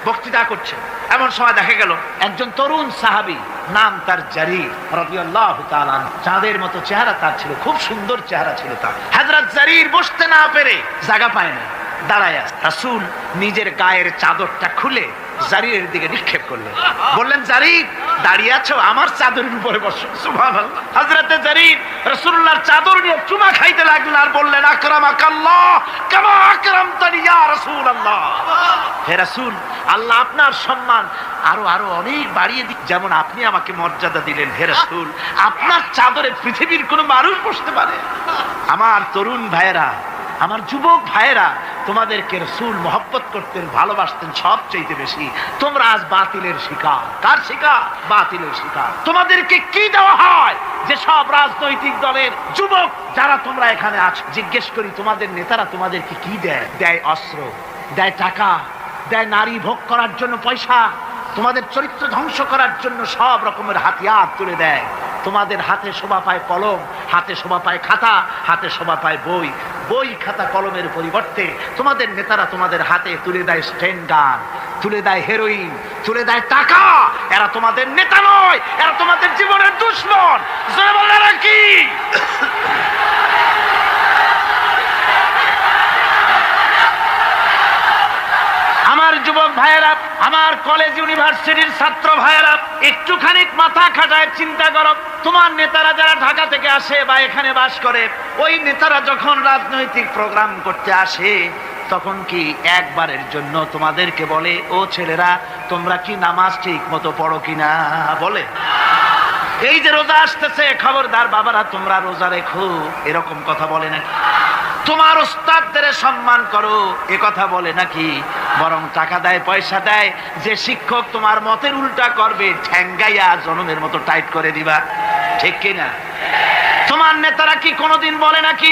বক্তৃতা করছে। এমন সময় দেখা গেল একজন তরুণ সাহাবী, নাম তার জারীর রাদিয়াল্লাহু তাআলা। চাঁদের মতো চেহারা তার ছিল, খুব সুন্দর চেহারা ছিল তার। হযরত জারীর বসতে না পেরে জায়গা পায় না, দাঁড়ায় আছে। রাসূল নিজের গায়ের চাদরটা খুলে জারীরের দিকে নিক্ষেপ করলেন, বললেন, জারীর দাঁড়িয়ে আছো, আমার চাদরের উপরে বসো। সুবহানাল্লাহ। হযরতে জারীর রাসূলুল্লাহর চাদর নিয়ে চুমা খাইতে লাগলেন আর বললেন, আকরামাকাল্লাহ কামা আকরামতানি ইয়া রাসূলুল্লাহ। হে রাসূল, আল্লাহ আপনার সম্মান আরো অনেক বাড়িয়ে দিক, যেমন আপনি আমাকে মর্যাদা দিলেন। হে রাসূল, আপনার চাদরে পৃথিবীর কোনো মানুষ বসতে পারে? আমার তরুণ ভাইয়েরা, আমার যুবক ভাইয়েরা, তোমাদেরকে রাসূল মহব্বত করতেন, ভালোবাসতেন সবচেয়ে বেশি। তোমরা আজ বাতিলের শিকার। কার শিকার? বাতিলের শিকার। তোমাদেরকে কি দেওয়া হয়? যে সব রাজনৈতিক দলের যুবক যারা তোমরা এখানে আছো, জিজ্ঞেস করি তোমাদের নেতারা তোমাদেরকে কি দেয়? দেয় অস্ত্র, দেয় টাকা, দেয় নারী ভোগ করার জন্য পয়সা, তোমাদের চরিত্র ধ্বংস করার জন্য সব রকমের হাতিয়ার তুলে দেয়। তোমাদের হাতে শোভা পায় কলম, হাতে শোভা পায় খাতা, হাতে শোভা পায় বই। বই খাতা কলমের পরিবর্তে তোমাদের নেতারা তোমাদের হাতে তুলে দেয় স্ট্যান্ড গান, তুলে দেয় হেরোইন, তুলে দেয় টাকা। এরা তোমাদের নেতা নয়, এরা তোমাদের জীবনের দুশমন। জোরে বলে নাকি? আমার যুবক ভাইয়েরা, আমার কলেজ ইউনিভার্সিটির ছাত্র ভাইয়েরা, একটুখানি মাথা খাটায় চিন্তা করো। তোমার নেতারা যারা ঢাকা থেকে আসে বা এখানে বাস করে, ওই নেতারা যখন রাজনৈতিক প্রোগ্রাম করতে আসে তখন কি একবারের জন্য তোমাদেরকে বলে, ও ছেলেরা তোমরা কি নামাজ ঠিক মতো পড়ো কিনা? বলে? এই যে রোজা আসতেছে, খবরদার বাবারা তোমরা রোজা রেখো, এরকম কথা বলে নাকি? তোমার ওস্তাদদের সম্মান করো, এ কথা বলে নাকি? বরং টাকা দেয়, পয়সা দেয়, যে শিক্ষক তোমার মতের উল্টা করবে ঠ্যাঙ্গাইয়া জনমের মতো টাইট করে দিবা, ঠিক কিনা? তোমার নেতারা কি কোনোদিন বলে নাকি,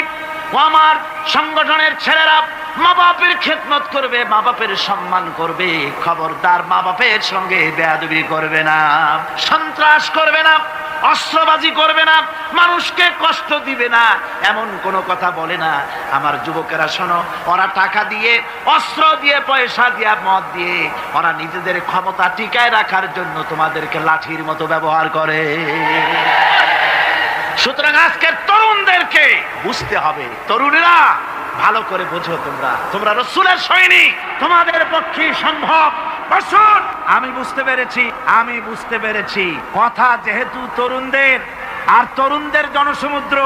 ও আমার সংগঠনের ছেলেরা মা বাপের খেদমত করবে, মা বাপের সম্মান করবে। খবরদার মা বাপের সঙ্গে বেয়াদবি করবে না, সন্ত্রাস করবে না, অস্ত্রবাজি করবে না, মানুষকে কষ্ট দিবে না, এমন কোনো কথা বলে না। আমার যুবকেরা শোনো, ওরা টাকা দিয়ে, অস্ত্র দিয়ে, পয়সা দিয়ে, মদ দিয়ে ওরা নিজেদের ক্ষমতা টিকায় রাখার জন্য তোমাদেরকে লাঠির মতো ব্যবহার করে। সুতরাং আজকের তরুণদেরকে বুঝতে হবে, তরুণেরা ভালো করে বোঝো, তোমরা রাসূলের সৈনিক, তোমাদের পক্ষে সম্ভব। বসুন, আমি বুঝতে পেরেছি কথা যেহেতু তরুণদের, আর তরুণদের জনসমুদ্র,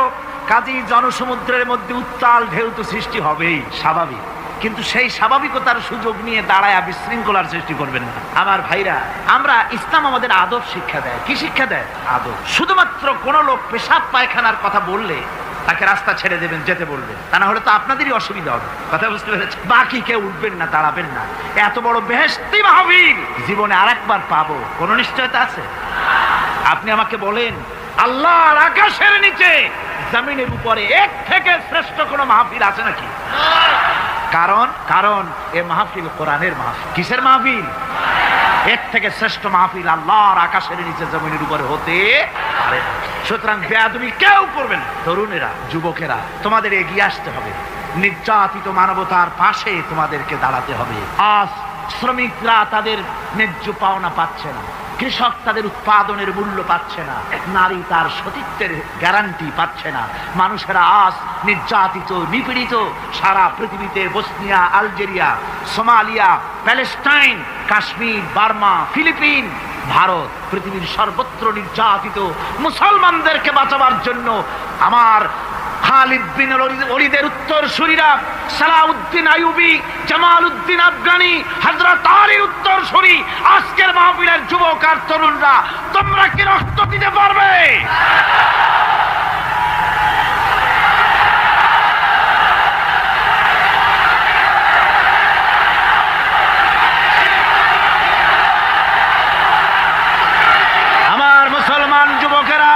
কাজী জনসমুদ্রের মধ্যে উত্তাল ঢেউ তো সৃষ্টি হবেই, স্বাভাবিক। কিন্তু সেই স্বাভাবিকতার সুযোগ নিয়ে দাঁড়ায় বিশৃঙ্খলার সৃষ্টি করবেন না। আমার ভাইরা, আমরা ইসলাম আমাদের আদব শিক্ষা দেয়। কি শিক্ষা দেয়? আদব। শুধুমাত্র কোন লোক পেশাব পায়খানার কথা বললে তাকে রাস্তা ছেড়ে দেবেন, যেতে বলবেন, তা না হলে তো আপনাদেরই অসুবিধা হবে। কথা বুঝতে পেরেছেন? বাকি কেউ উঠবেন না, দাঁড়াবেন না। এত বড় বেহেশতি মাহফিল জীবনে আরেকবার পাবো, কোন নিশ্চয়তা আছে? আপনি আমাকে বলেন, আল্লাহর আকাশের নিচে, জমিনের উপরে এর থেকে শ্রেষ্ঠ কোন মাহফিল আছে নাকি? কারণ এ মাহফিল কোরআনের মাহফিল। কিসের মাহফিল? এর থেকে শ্রেষ্ঠ মাহফিল আল্লাহর আকাশের নিচে জমিনের উপরে হতে পারে না। সুতরাং বেয়াদবি কেউ করবেন না। তরুণেরা, যুবকেরা, তোমাদের এগিয়ে আসতে হবে। নির্যাতিত মানবতার পাশে তোমাদেরকে দাঁড়াতে হবে। আজ শ্রমিকরা তাদের ন্যায্য পাওনা পাচ্ছে না, কৃষক তাদের উৎপাদনের মূল্য পাচ্ছে না, নারী তার সতীত্বের গ্যারান্টি পাচ্ছে না। মানুষেরা আজ নির্যাতিত, নিপীড়িত। সারা পৃথিবীতে Bosnia, Algeria, Somalia, Palestine, Kashmir, Burma, Philippines, Bharat, পৃথিবীর সর্বত্র নির্যাতিত মুসলমানদেরকে বাঁচাবার জন্য আমার খালিদ বিন ওলীদের উত্তরসূরিরা, সালাউদ্দিন আইয়ুবী, জামালউদ্দিন আফগানি, হযরত আলীর উত্তরসূরি, আজকের মাহফিলের যুবক আর তরুণরা, তোমরা কি রক্ত দিতে পারবে? আমার মুসলমান যুবকেরা,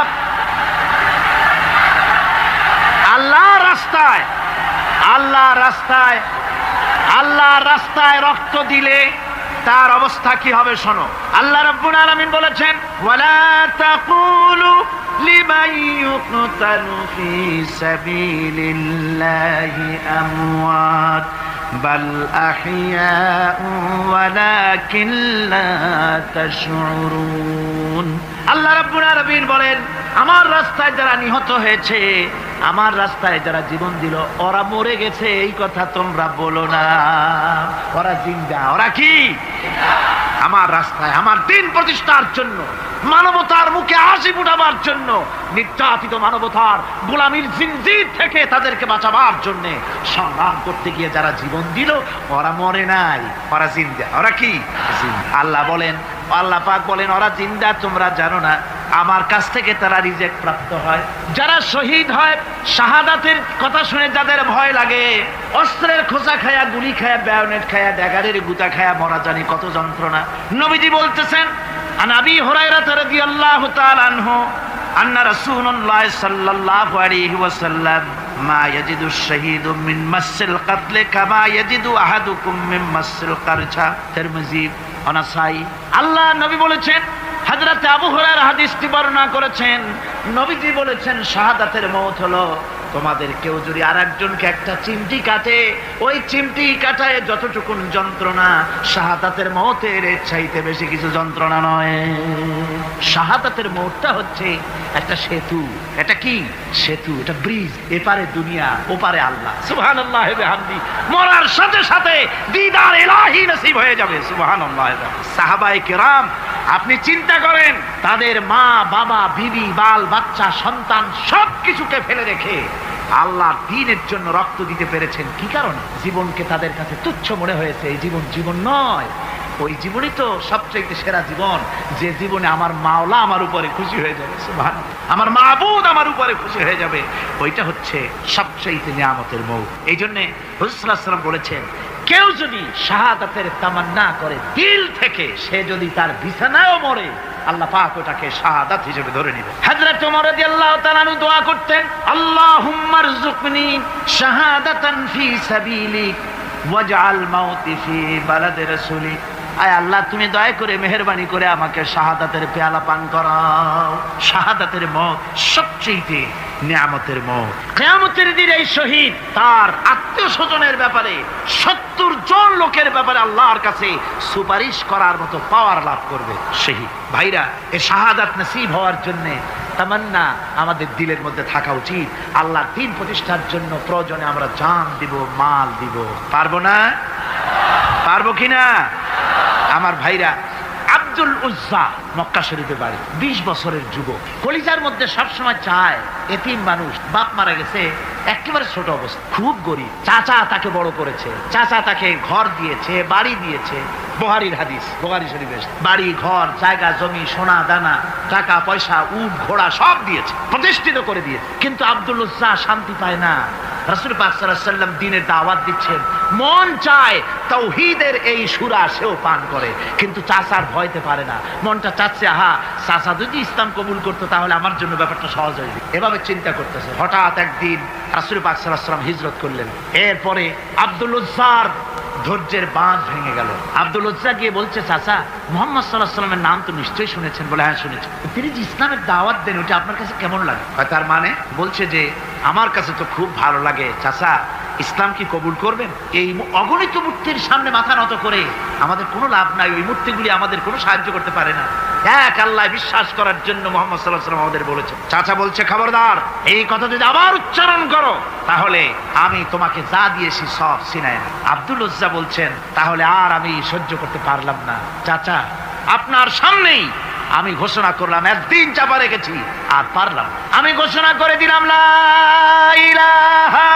আল্লাহর রাস্তায় রক্ত দিলে তার অবস্থা কি হবে শোনো। আল্লাহ রাব্বুল আলামিন বলেছেন, ওয়ালা তাকুলু লিমান ইউকতালু ফি সাবিলিল্লাহি আমওয়াত বাল আহইয়াউ ওয়ালাকিন লা তাশউরুন। আল্লাহ রাব্বুল আলামিন বলেন, আমার রাস্তায় যারা নিহত হয়েছে, আমার রাস্তায় যারা জীবন দিল, ওরা মরে গেছে এই কথা তোমরা বলো না, ওরা জিন্দা। ওরা কি? আমার রাস্তায়, আমার দিন প্রতিষ্ঠার জন্য, মানবতার মুখে হাসি ফুটাবার জন্য, নির্যাতিত মানবতার গোলামির জিনজির থেকে তাদেরকে বাঁচাবার জন্য সংগ্রাম করতে গিয়ে যারা জীবন দিল, ওরা মরে নাই, ওরা জিন্দা। ওরা কি? আল্লাহ বলেন, আল্লাহ পাক বলেন, ওরা জিন্দা তোমরা জানো না, আমার কাছ থেকে তারা রিজেক্ট প্রাপ্ত হয়। যারা শহীদ হয়, শাহাদাতের কথা শুনে যাদের ভয় লাগে, অস্ত্রের খোঁচা খায়া, গুলি খায়া, বায়োনেট খায়া, ড্যাগারের গুতা খায়া মরা, জানি কত যন্ত্রণা। নবীজি বলতেছেন, আন আবি হুরায়রা রাদিয়াল্লাহু তাআলা আনহু আন্না রাসূলুল্লাহ সাল্লাল্লাহু আলাইহি ওয়াসাল্লাম মা ইয়াজিদু শাহীদু মিন মাসিল কাতল কামা ইয়াজিদু আহাদুকুম মিন মাসিল কারছা। তিরমিজি, নাসাই। আল্লাহ নবী বলেছেন, হযরত আবু হুরায়রা হাদিসটি বর্ণনা করেছেন, নবীজি বলেছেন, শাহাদাতের মওত হলো তোমাদের কেউ যদি আরেকজনকে একটা চিমটি কাটে, ওই চিমটি কাটায় যতটুকু যন্ত্রণা, শাহাদাতের মওতের চাইতে বেশি কিছু যন্ত্রণা নয়। শাহাদাতের মওতটা হচ্ছে একটা সেতু। এটা কি সেতু? এটা ব্রিজ। এপারে দুনিয়া, ওপারে আল্লাহ। সুবহানাল্লাহ ওয়া বিহামদি। মরার সাথে সাথে দিদার ইলাহি নসিব হয়ে যাবে। সুবহানাল্লাহ। সাহাবায়ে কেরাম, আপনি চিন্তা করেন, তাদের মা, বাবা, বিবি, বাল, বাচ্চা, সন্তান সবকিছুকে ফেলে রেখে আল্লাহর দ্বীনের জন্য রক্ত দিতে পেরেছেন। কি কারণে? জীবনকে তাদের কাছে তুচ্ছ মনে হয়েছে। এই জীবন জীবন নয়, ওই জীবনই তো সবচেয়ে সেরা জীবন, যে জীবনে আমার মাওলা আমার উপরে খুশি হয়ে যাবে, সুবহানাল্লাহ, আমার মাবুদ আমার উপরে খুশি হয়ে যাবে, ওইটা হচ্ছে সবচেয়ে নিয়ামতের মওত। এই জন্যে রাসূল সাল্লাল্লাহু আলাইহি ওয়াসাল্লাম বলেছেন, কেউ যদি শাহাদাতের তামান্না করে দিল থেকে, সে যদি তার বিছানায়ও মরে, আল্লাহ পাক ওটাকে শাহাদাত হিসেবে ধরে নেবে। হযরত ওমর রাদিয়াল্লাহু তাআলা আনহু দোয়া করতেন, আল্লাহুম্মা রযুকনি শাহাদাতান ফি সাবিলিক ওয়াজআল মাউতি ফি বালাদি রাসূলিক। আয় আল্লাহ, তুমি দয়া করে মেহেরবানি করে আমাকে শাহাদাতের পেয়ালা পান করাও। শাহাদাতের মত সবচেয়ে নিয়ামতের মত। কিয়ামতের দিন এই শহীদ তার আত্মীয় স্বজনের ব্যাপারে 70 জন লোকের ব্যাপারে আল্লাহর কাছে সুপারিশ করার মতো পাওয়ার লাভ করবে শহীদ। ভাইরা, এই শাহাদাত নসিব হওয়ার জন্য তামান্না আমাদের দিলের মধ্যে থাকা উচিত। আল্লাহ দ্বীন প্রতিষ্ঠার জন্য প্রয়োজনে আমরা জান দিব, মাল দিব। পারবো না? পারবো কিনা? আমার ভাইরা, আব্দুল উজ্জা মক্কা শরীফে বাড়ি, 20 বছরের যুবক। কলিজার মধ্যে সবসময় চায়, এতিম মানুষ, বাপ মারা গেছে, একেবারে ছোট অবস্থা, খুব গরিব। চাচা তাকে বড় করেছে, চাচা তাকে ঘর দিয়েছে, বাড়ি দিয়েছে। বুখারীর হাদিস, বুখারী শরীফে বাড়ি, ঘর, জায়গা, জমি, সোনা দানা, টাকা পয়সা, উট ঘোড়া সব দিয়েছে, প্রতিষ্ঠিত করে দিয়েছে। কিন্তু আব্দুল উজ্জা শান্তি পায় না। রাসূল পাক সাল্লাল্লাহু আলাইহি ওয়াসাল্লাম দ্বীনের দাওয়াত দিচ্ছেন, মন চায় তাওহীদের এই সূরা সেও পান করে, কিন্তু চাচার ভয়তে পারে না। মনটা চাচ্ছে, আহা, চাচা যদি ইসলাম কবুল করতো তাহলে আমার জন্য ব্যাপারটা সহজ হয়ে যেত। এভাবে চিন্তা করতেছে। হঠাৎ একদিন রাসূল পাক সাল্লাল্লাহু আলাইহি ওয়াসাল্লাম হিজরত করলেন। এরপরে আব্দুল উজ্জার ধৈর্যের বাঁধ ভেঙে গেল। আব্দুল উজ্জা গিয়ে বলছে, চাচা, মুহাম্মদ সাল্লাল্লাহু আলাইহি ওয়াসাল্লামের নাম তো নিশ্চয়ই শুনেছেন। বলে, হ্যাঁ শুনেছি। তিনি যে ইসলামের দাওয়াত দেন, ওটা আপনার কাছে কেমন লাগে? তার মানে বলছে যে, আমার কাছে তো খুব ভালো লাগে। চাচা, ইসলাম কি কবুল করবেন? এই অগণিত মূর্তির সামনে মাথা নত করে আমাদের কোনো লাভ নাই। ওই মূর্তিগুলি আমাদের কোনো সাহায্য করতে পারে না। এক আল্লাহ বিশ্বাস করার জন্য মুহাম্মদ সাল্লাল্লাহু আলাইহি ওয়াসাল্লাম আমাদের বলেছে। চাচা বলছে, খবরদার, এই কথা যদি আবার উচ্চারণ করো তাহলে আমি তোমাকে যা দিয়েছি সব ছিনায় না। আব্দুল উজ্জা বলছেন, তাহলে আর আমি সহ্য করতে পারলাম না। চাচা, আপনার সামনেই আমি ঘোষণা করলাম, একদিন চাপা রেখেছি আর পারলাম। আমি ঘোষণা করে দিলাম, লা ইলাহা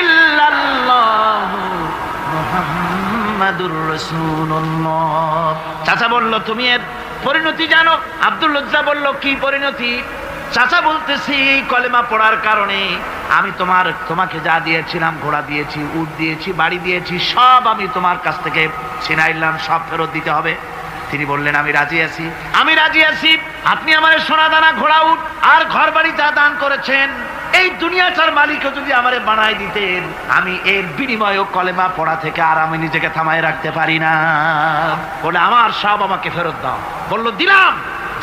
ইল্লাল্লাহু মুহাম্মাদুর রাসূলুল্লাহ। চাচা বলল, তুমি এর পরিণতি জানো? আব্দুল উজ্জা বলল, কি পরিণতি? চাচা বলতেছি, এই কলেমা পড়ার কারণে আমি তোমাকে যা দিয়েছিলাম, ঘোড়া দিয়েছি, উট দিয়েছি, বাড়ি দিয়েছি, সব আমি তোমার কাছ থেকে ছিনাইলাম, সব ফেরত দিতে হবে। তিনি বললেন, আমি রাজি আছি, আমি রাজি আছি। আপনি আমার সোনা দানা, ঘোড়া, উট আর ঘর বাড়ি যা দান করেছেন, এই দুনিয়াটার মালিকও যদি আমারে বানাই দিতেন, আমি এর বিনিময়ে কলেমা পড়া থেকে আর আমি নিজেকে থামায় রাখতে পারি না। বলে, আমার সব আমাকে ফেরত দাও। বলল, দিলাম,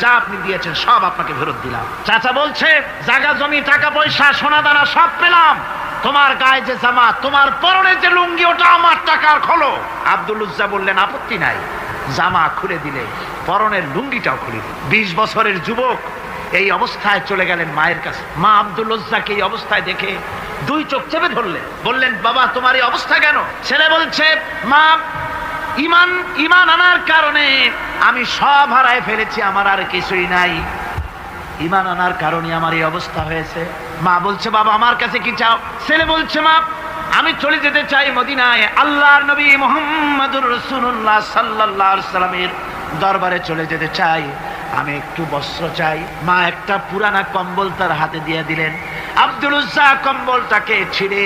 যা আপনি দিয়েছেন সব আপনাকে ফেরত দিলাম। চাচা বলছে, জায়গা জমি, টাকা পয়সা, সোনা দানা সব পেলাম, তোমার গায়ে যে জামা, তোমার পরনে যে লুঙ্গি, ওটা আমার টাকার খোলো। আব্দুল উজ্জা বললেন, আপত্তি নাই, জামা খুলে দিলে পরনের লুঙ্গিটাও খুলে দিলে। 20 বছরের যুবক এই অবস্থায় চলে গেলেন মায়ের কাছে। মা আব্দুল উজ্জাকে এই অবস্থায় দেখে 2 চোখ চেপে ধরলেন। বললেন, বাবা, তোমার এই অবস্থা কেন? ছেলে বলছে, মা, ইমান আনার কারণে আমি সব হারায় ফেলেছি, আমার আর কিছুই নাই। ইমান আনার কারণে আমার এই অবস্থা হয়েছে। মা বলছে, বাবা, আমার কাছে কি চাও? ছেলে বলছে, মা, আমি চলে যেতে চাই মদিনায়, আল্লাহর নবী মুহাম্মদুর রাসূলুল্লাহ সাল্লাল্লাহু আলাইহি সাল্লামের দরবারে চলে যেতে চাই, আমি একটু বস্ত্র চাই। মা একটা পুরানা কম্বল তার হাতে দিয়ে দিলেন। আব্দুল উজ্জা কম্বলটাকে ছিঁড়ে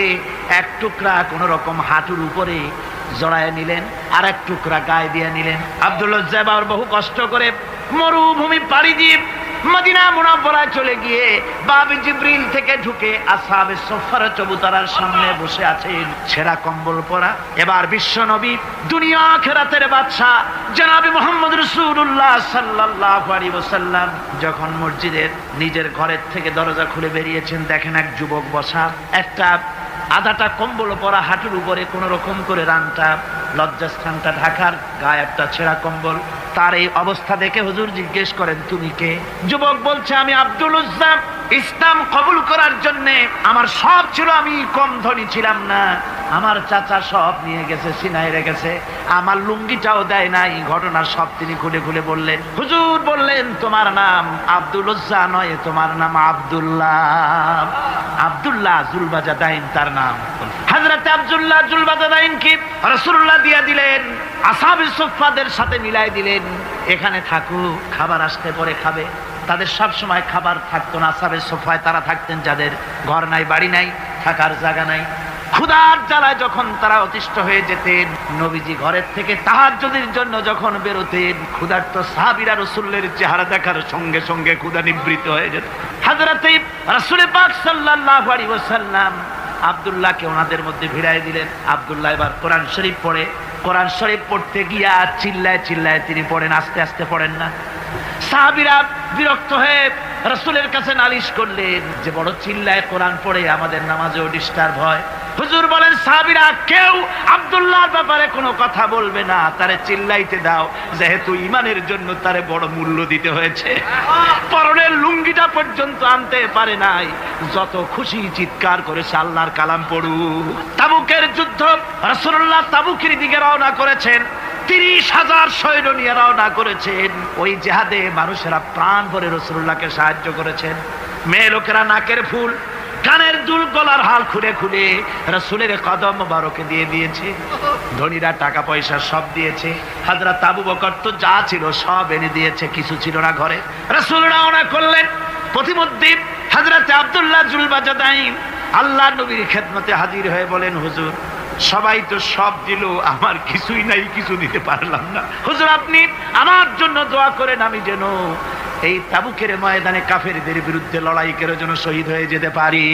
এক টুকরা কোন রকম হাঁটুর উপরে জড়ায় নিলেন, আর এক টুকরা গায়ে দিয়ে নিলেন। আব্দুল উজ্জা এবার বহু কষ্ট করে মরুভূমি পাড়ি দিয়ে মদিনা মুনাওয়ারায় চলে গিয়ে বাবে জিবরিল থেকে ঢুকে আসহাবে সুফফার চবুতরার সামনে বসে আছেন, ছেঁড়া কম্বল পরা। এবার বিশ্ব নবী, দুনিয়া আখিরাতের বাদশা জনাবে মুহাম্মদ রাসূলুল্লাহ সাল্লাল্লাহু আলাইহি ওয়াসাল্লাম যখন মসজিদের নিজের ঘরের থেকে দরজা খুলে বেরিয়েছেন, দেখেন এক যুবক বসা, একটা আধাটা কম্বল পরা, হাঁটুর উপরে কোন রকম করে রানটা, লজ্জাস্থানটা ঢাকার, গায়ে একটা ছেঁড়া কম্বল। তার এই অবস্থা দেখে হুজুর জিজ্ঞেস করেন, তুমি কে? যুবক বলছে, আমি আব্দুল উজ্জা। ইসলাম কবুল করার জন্য আমার সব ছিল, আমি কম ধনী ছিলাম না, আমার চাচা সব নিয়ে গেছে, সিনাই রেখেছে, আমার লুঙ্গিটাও দেয় নাই। ঘটনা সব তিনি খুলে খুলে বললেন। হুজুর বললেন, তোমার নাম আব্দুল উজ্জা নয়, তোমার নাম আব্দুল্লাহ। আব্দুল্লাহ জুলবাজাদাইন তার নাম। হযরত আব্দুল্লাহ জুলবাজাদাইন কি রাসূলুল্লাহ দিয়া দিলেন, আসহাবে সুফফাদের সাথে মিলাই দিলেন, এখানে থাকো, খাবার আসতে পরে খাবে। তাদের সব সময় খাবার থাকতো না। আসহাবে সুফফায় তারা থাকতেন যাদের ঘর নাই, বাড়ি নাই, থাকার জায়গা নাই। ক্ষুধার জ্বালায় যখন তারা অতিষ্ঠ হয়ে যেতেন, নবীজি ঘরের থেকে তাহাজ্জুদের জন্য যখন বেরোতেন, ক্ষুধার্ত সাহাবীরা রাসূলের চেহারা দেখার সঙ্গে সঙ্গে ক্ষুধা নিবৃত্ত হয়ে যেত। হযরতে রাসূল পাক সাল্লাল্লাহু আলাইহি ওয়াসাল্লাম আব্দুল্লাহকে ওনাদের মধ্যে ভিড়ায় দিলেন। আব্দুল্লাহ এবার কোরআন শরীফ পড়ে। কোরআন শরীফ পড়তে গিয়া চিল্লায় চিল্লায় তিনি পড়েন, আস্তে আস্তে পড়েন না। সাহাবীরা বিরক্ত হয়ে রাসূলের কাছে নালিশ করলেন যে বড় চিল্লায় কোরআন পড়ে, আমাদের নামাজেও ডিস্টার্ব হয়। হুজুর বলেন, সাহাবীরা কেউ আব্দুল্লাহর ব্যাপারে কোনো কথা বলবে না, তারে চিল্লাইতে দাও, যেহেতু ঈমানের জন্য তারে বড় মূল্য দিতে হয়েছে। পরনের লুঙ্গিটা পর্যন্ত আনতে পারে নাই, যত খুশি চিৎকার করেছে আল্লাহর কালাম পড়ু। তাবুকের যুদ্ধ, রাসূলুল্লাহ তাবুকের দিকে রওনা করেছেন। 30,000 সৈন্য নিয়ে রওনা করেছেন। ওই জিহাদে মানুষেরা প্রাণ ভরে রাসূলুল্লাহকে সাহায্য করেছেন। মেয়ে লোকেরা নাকের ফুল, কানের দুল, গলার হাল খুলে খুলে রাসূলের কদম মোবারকে দিয়ে দিয়েছে। ধনীরা টাকা পয়সা সব দিয়েছে। হযরত আবু বকর তো যা ছিল সব এনে দিয়েছে, কিছু ছিল না ঘরে। রাসূল রওনা করলেন। প্রতিমধ্যে হযরত আব্দুল্লাহ জুলবাজাদাইন আল্লাহ নবীর খেদমতে হাজির হয়ে বলেন, হুজুর সবাই তো সব দিল, আমার কিছুই নাই, কিছু দিতে পারলাম না। হুজুর আপনি আমার জন্য দোয়া করেন, আমি যেন এই তাবুকের ময়দানে কাফেরদের বিরুদ্ধে লড়াই করে যেন শহীদ হয়ে যেতে পারি।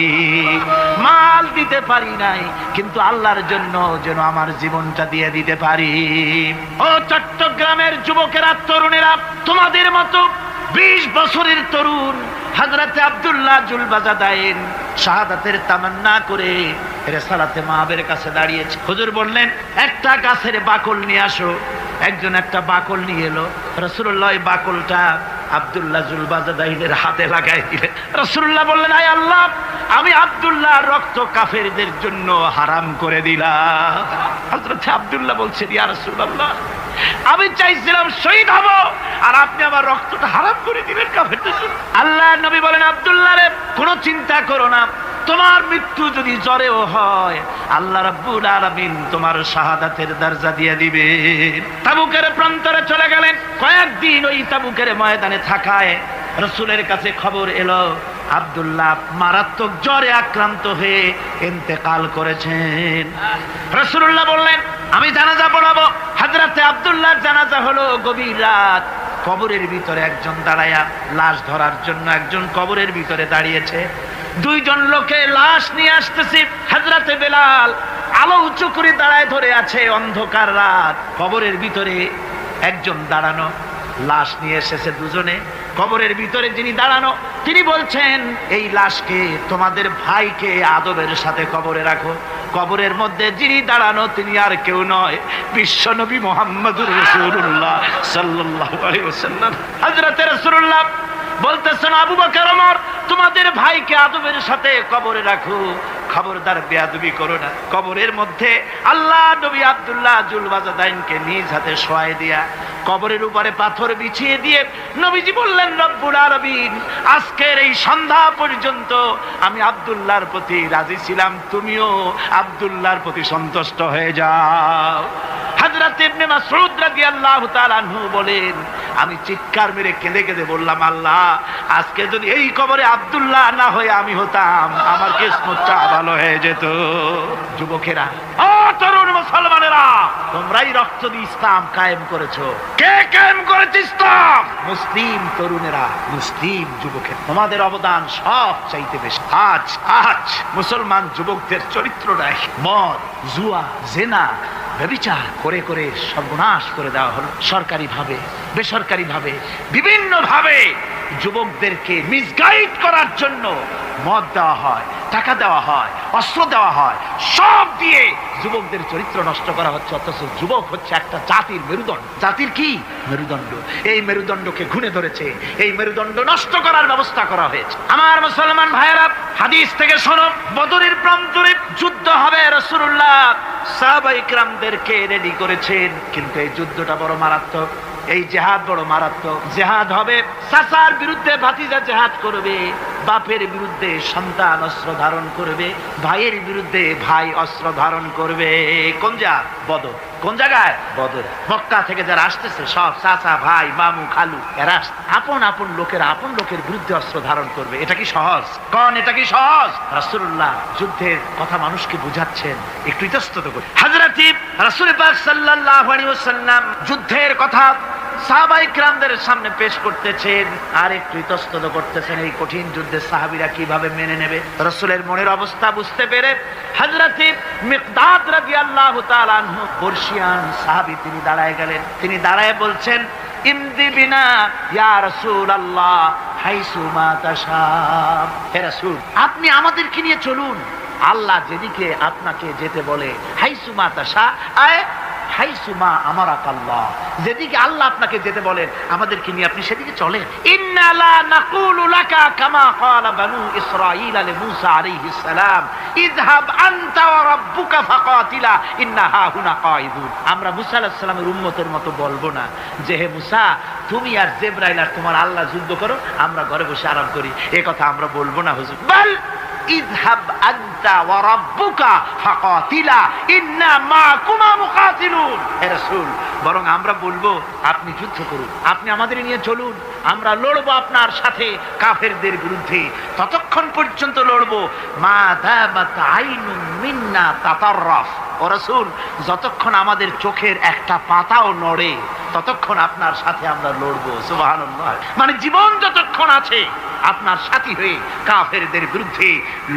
মাল দিতে পারি নাই, কিন্তু আল্লাহর জন্য যেন আমার জীবনটা দিয়ে দিতে পারি। ও চট্টগ্রামের যুবকেরা, তরুণেরা, তোমাদের মতো 20 বছরের তরুণ হযরত আব্দুল্লাহ জুলবাজাদাইন শাহাদাতের তামান্না করে রিসালাতে মাহবের কাছে দাঁড়িয়েছে। হুজুর বললেন, একটা গাছের বাকল নিয়ে আসো। একজন একটা বাকল নিয়ে এলো। রাসূলুল্লাহ এই বাকলটা আব্দুল্লাহ জুলবাজাদাইনের হাতে লাগাই দিলেন। রাসূলুল্লাহ বললেন, আয় আল্লাহ, আমি আব্দুল্লাহর রক্ত কাফেরদের জন্য হারাম করে দিলাম। হযরত আব্দুল্লাহ বলছেন, ইয়া রাসূলুল্লাহ, আমি চাইছিলাম শহীদ হব, আর আপনি আমার রক্তটা হারাম করে দিলেন কাফেরদের জন্য। আল্লাহর নবী বলেন, আব্দুল্লাহ রে, কোনো চিন্তা করো না, তোমার মৃত্যু যদি জ্বরেও হয়, আল্লাহ রাব্বুল আলামিন তোমার শাহাদাতের দরজা দিয়ে দিবেন। তাবুকের প্রান্তরে চলে গেলেন। কয়েকদিন ওই তাবুকের ময়দানে থাকায় রাসূলের কাছে খবর এলো আব্দুল্লাহ মারাত্মক জ্বরে আক্রান্ত হয়ে ইন্তেকাল করেছেন। রাসূলুল্লাহ বললেন, আমি জানাজা পড়াবো। হযরতে আব্দুল্লাহর জানাজা হলো গভীর রাত। কবরের ভিতরে একজন দাঁড়ায়া লাশ ধরার জন্য একজন কবরের ভিতরে দাঁড়িয়েছে। 2 জন লোকে লাশ নিয়ে আসতেছে। হযরতে বেলাল আলো উঁচু করে দাঁড়ায় ধরে আছে। অন্ধকার রাত, কবরের ভিতরে একজন দাঁড়ানো, লাশ নিয়ে এসেছে 2 জনে। কবরের ভিতরে যিনি দাঁড়ানো, তিনি বলছেন, এই লাশকে তোমাদের ভাইকে আদবের সাথে কবরে রাখো। কবরের মধ্যে যিনি দাঁড়ানো তিনি আর কেউ নয়, বিশ্বনবী মুহাম্মদুর রাসূলুল্লাহ সাল্লাল্লাহু আলাইহি ওয়াসাল্লাম। হযরতে রাসূলুল্লাহ বলতেছেন, আবু বকর, ওমর, তোমাদের ভাইকে আদবের সাথে কবরে রাখো, খবরদার বেয়াদবি করো না। কবরের মধ্যে আল্লাহ নবী আব্দুল্লাহ জুলবাজাদাইনকে নিজ হাতে শোয়ায় দিয়া কবরের উপরে পাথর বিছিয়ে দিয়ে নবীজি বললেন, রব্বুল আলামিন, আজকের এই সন্ধ্যা পর্যন্ত আমি আব্দুল্লাহর প্রতি রাজি ছিলাম, তুমিও আব্দুল্লাহর প্রতি সন্তুষ্ট হয়ে যাও। হযরত ইবনে মাসউদ রাদিয়াল্লাহু তাআলা আনহু বলেন, আমি চিৎকার মেরে কেঁদে কেঁদে বললাম, আল্লাহ, আজকে যদি এই কবরে আব্দুল্লাহ না হয়ে আমি হতাম, আমার কিসমতটা ভালো হয়ে যেত। যুবকেরা, ও তরুণ মুসলমানেরা, তোমরাই রক্ত দিয়ে ইসলাম কায়েম করেছো। কে কায়েম করেছে ইসলাম? মুসলিম তরুণেরা, মুসলিম যুবকের। তোমাদের অবদান সব চাইতে বেশি। আজ মুসলমান যুবকদের চরিত্র নাই। মদ, জুয়া, জেনা, ব্যভিচার করে করে সর্বনাশ করে দেওয়া হলো। সরকারি ভাবে, বেসরকারি ভাবে, বিভিন্ন ভাবে যুবকদেরকে মিসগাইড করার জন্য মদ দেওয়া হয়, টাকা দেওয়া হয়, অস্ত্র দেওয়া হয়, সব দিয়ে যুবকদের চরিত্র নষ্ট করা হচ্ছে। অথচ যুবক হচ্ছে একটা জাতির মেরুদণ্ড। জাতির কি মেরুদণ্ড? এই মেরুদণ্ডকে ঘুণে ধরেছে, এই মেরুদণ্ড নষ্ট করার ব্যবস্থা করা হয়েছে। আমার মুসলমান ভাইয়েরা, হাদিস থেকে শোনো, বদরের প্রান্তরে যুদ্ধ হবে। রাসূলুল্লাহ সাহাবায়ে কিরামদেরকে রেডি করেছেন, কিন্তু এই যুদ্ধটা বড় মারাত্মক। এই জিহাদ বড় মারাত্মক। জিহাদ হবে, চাচার বিরুদ্ধে ভাতিজা জিহাদ করবে। বাপের বিরুদ্ধে সন্তান অস্ত্র ধারণ করবে, ভাইয়ের বিরুদ্ধে ভাই অস্ত্র ধারণ করবে। কোন বদর। কোন জায়গায়? বদর। মক্কা থেকে যারা আসতেছে সব চাচা ভাই মামু খালু, এরা আপন আপন লোকের বিরুদ্ধে অস্ত্র ধারণ করবে। এটা কি সহজ? কোন এটা কি সহজ? রাসূলুল্লাহ যুদ্ধের কথা মানুষকে বুঝাচ্ছেন, একটু ইতস্তত করে। হযরত রাসূল পাক সাল্লাল্লাহু আলাইহি ওয়াসাল্লাম যুদ্ধের কথা সাহাবায়ে কিরামদের সামনে পেশ করতেছেন আর একটু ইতস্তত করতেছেন। এই কঠিন যুদ্ধে সাহাবীরা কিভাবে মেনে নেবে রাসূলের মনের অবস্থা বুঝতে পেরে হযরত মিকদাদ রাদিয়াল্লাহু তাআলা আনহু বর্ষিয়ান সাহাবী, তিনি দাঁড়ায় গেলেন। তিনি দাঁড়ায় বলছেন, ইমদি বিনা ইয়া রাসূলুল্লাহ হাইসু মা তাশা। হে রাসূল, আপনি আমাদেরকে নিয়ে চলুন, আল্লাহ যেদিকে আপনাকে যেতে বলে। হাইসু মা তাশা আয় হাইসুমা আমারাকাল্লাহ, যেদিকে আল্লাহ আপনাকে যেতে বলেন আমাদেরকে নিয়ে আপনি সেদিকে চলেন। ইন্না লা নাকুলু লাকা কামা ক্বালা বানু ইসরাঈল লিমূসা আলাইহিস সালাম ইযহাব আনতা ওয়া রাব্বুকা ফাকাতিলা ইন্না হাহুনা কাঈদুন। আমরা মুসা আলাইহিস সালামের উম্মতের মতো বলবো না যে হে মুসা তুমি আর জিবরাইল আর তোমার আল্লাহ যুদ্ধ করো, আমরা ঘরে বসে আরাম করি। এই কথা আমরা বলবো না হুজুর। বল ইযহাব আনতা ওয়া রাব্বুকা ফাকাতিলা ইন্না মাকুমা মুকাতিলুন। হে রাসূল, বরং আমরা বলবো আপনি যুদ্ধ করুন, আপনি আমাদের নিয়ে চলুন, আমরা লড়বো আপনার সাথে কাফেরদের বিরুদ্ধে। ততক্ষণ পর্যন্ত লড়বো মা দামাত আইনুন মিন্না তাতাররাফ। ও রাসূল, যতক্ষণ আমাদের চোখের একটা পাতাও নড়ে ততক্ষণ আপনার সাথে আমরা লড়বো। সুবহানাল্লাহ। মানে জীবন যতক্ষণ আছে আপনার সাথী হয়ে কাফেরদের বিরুদ্ধে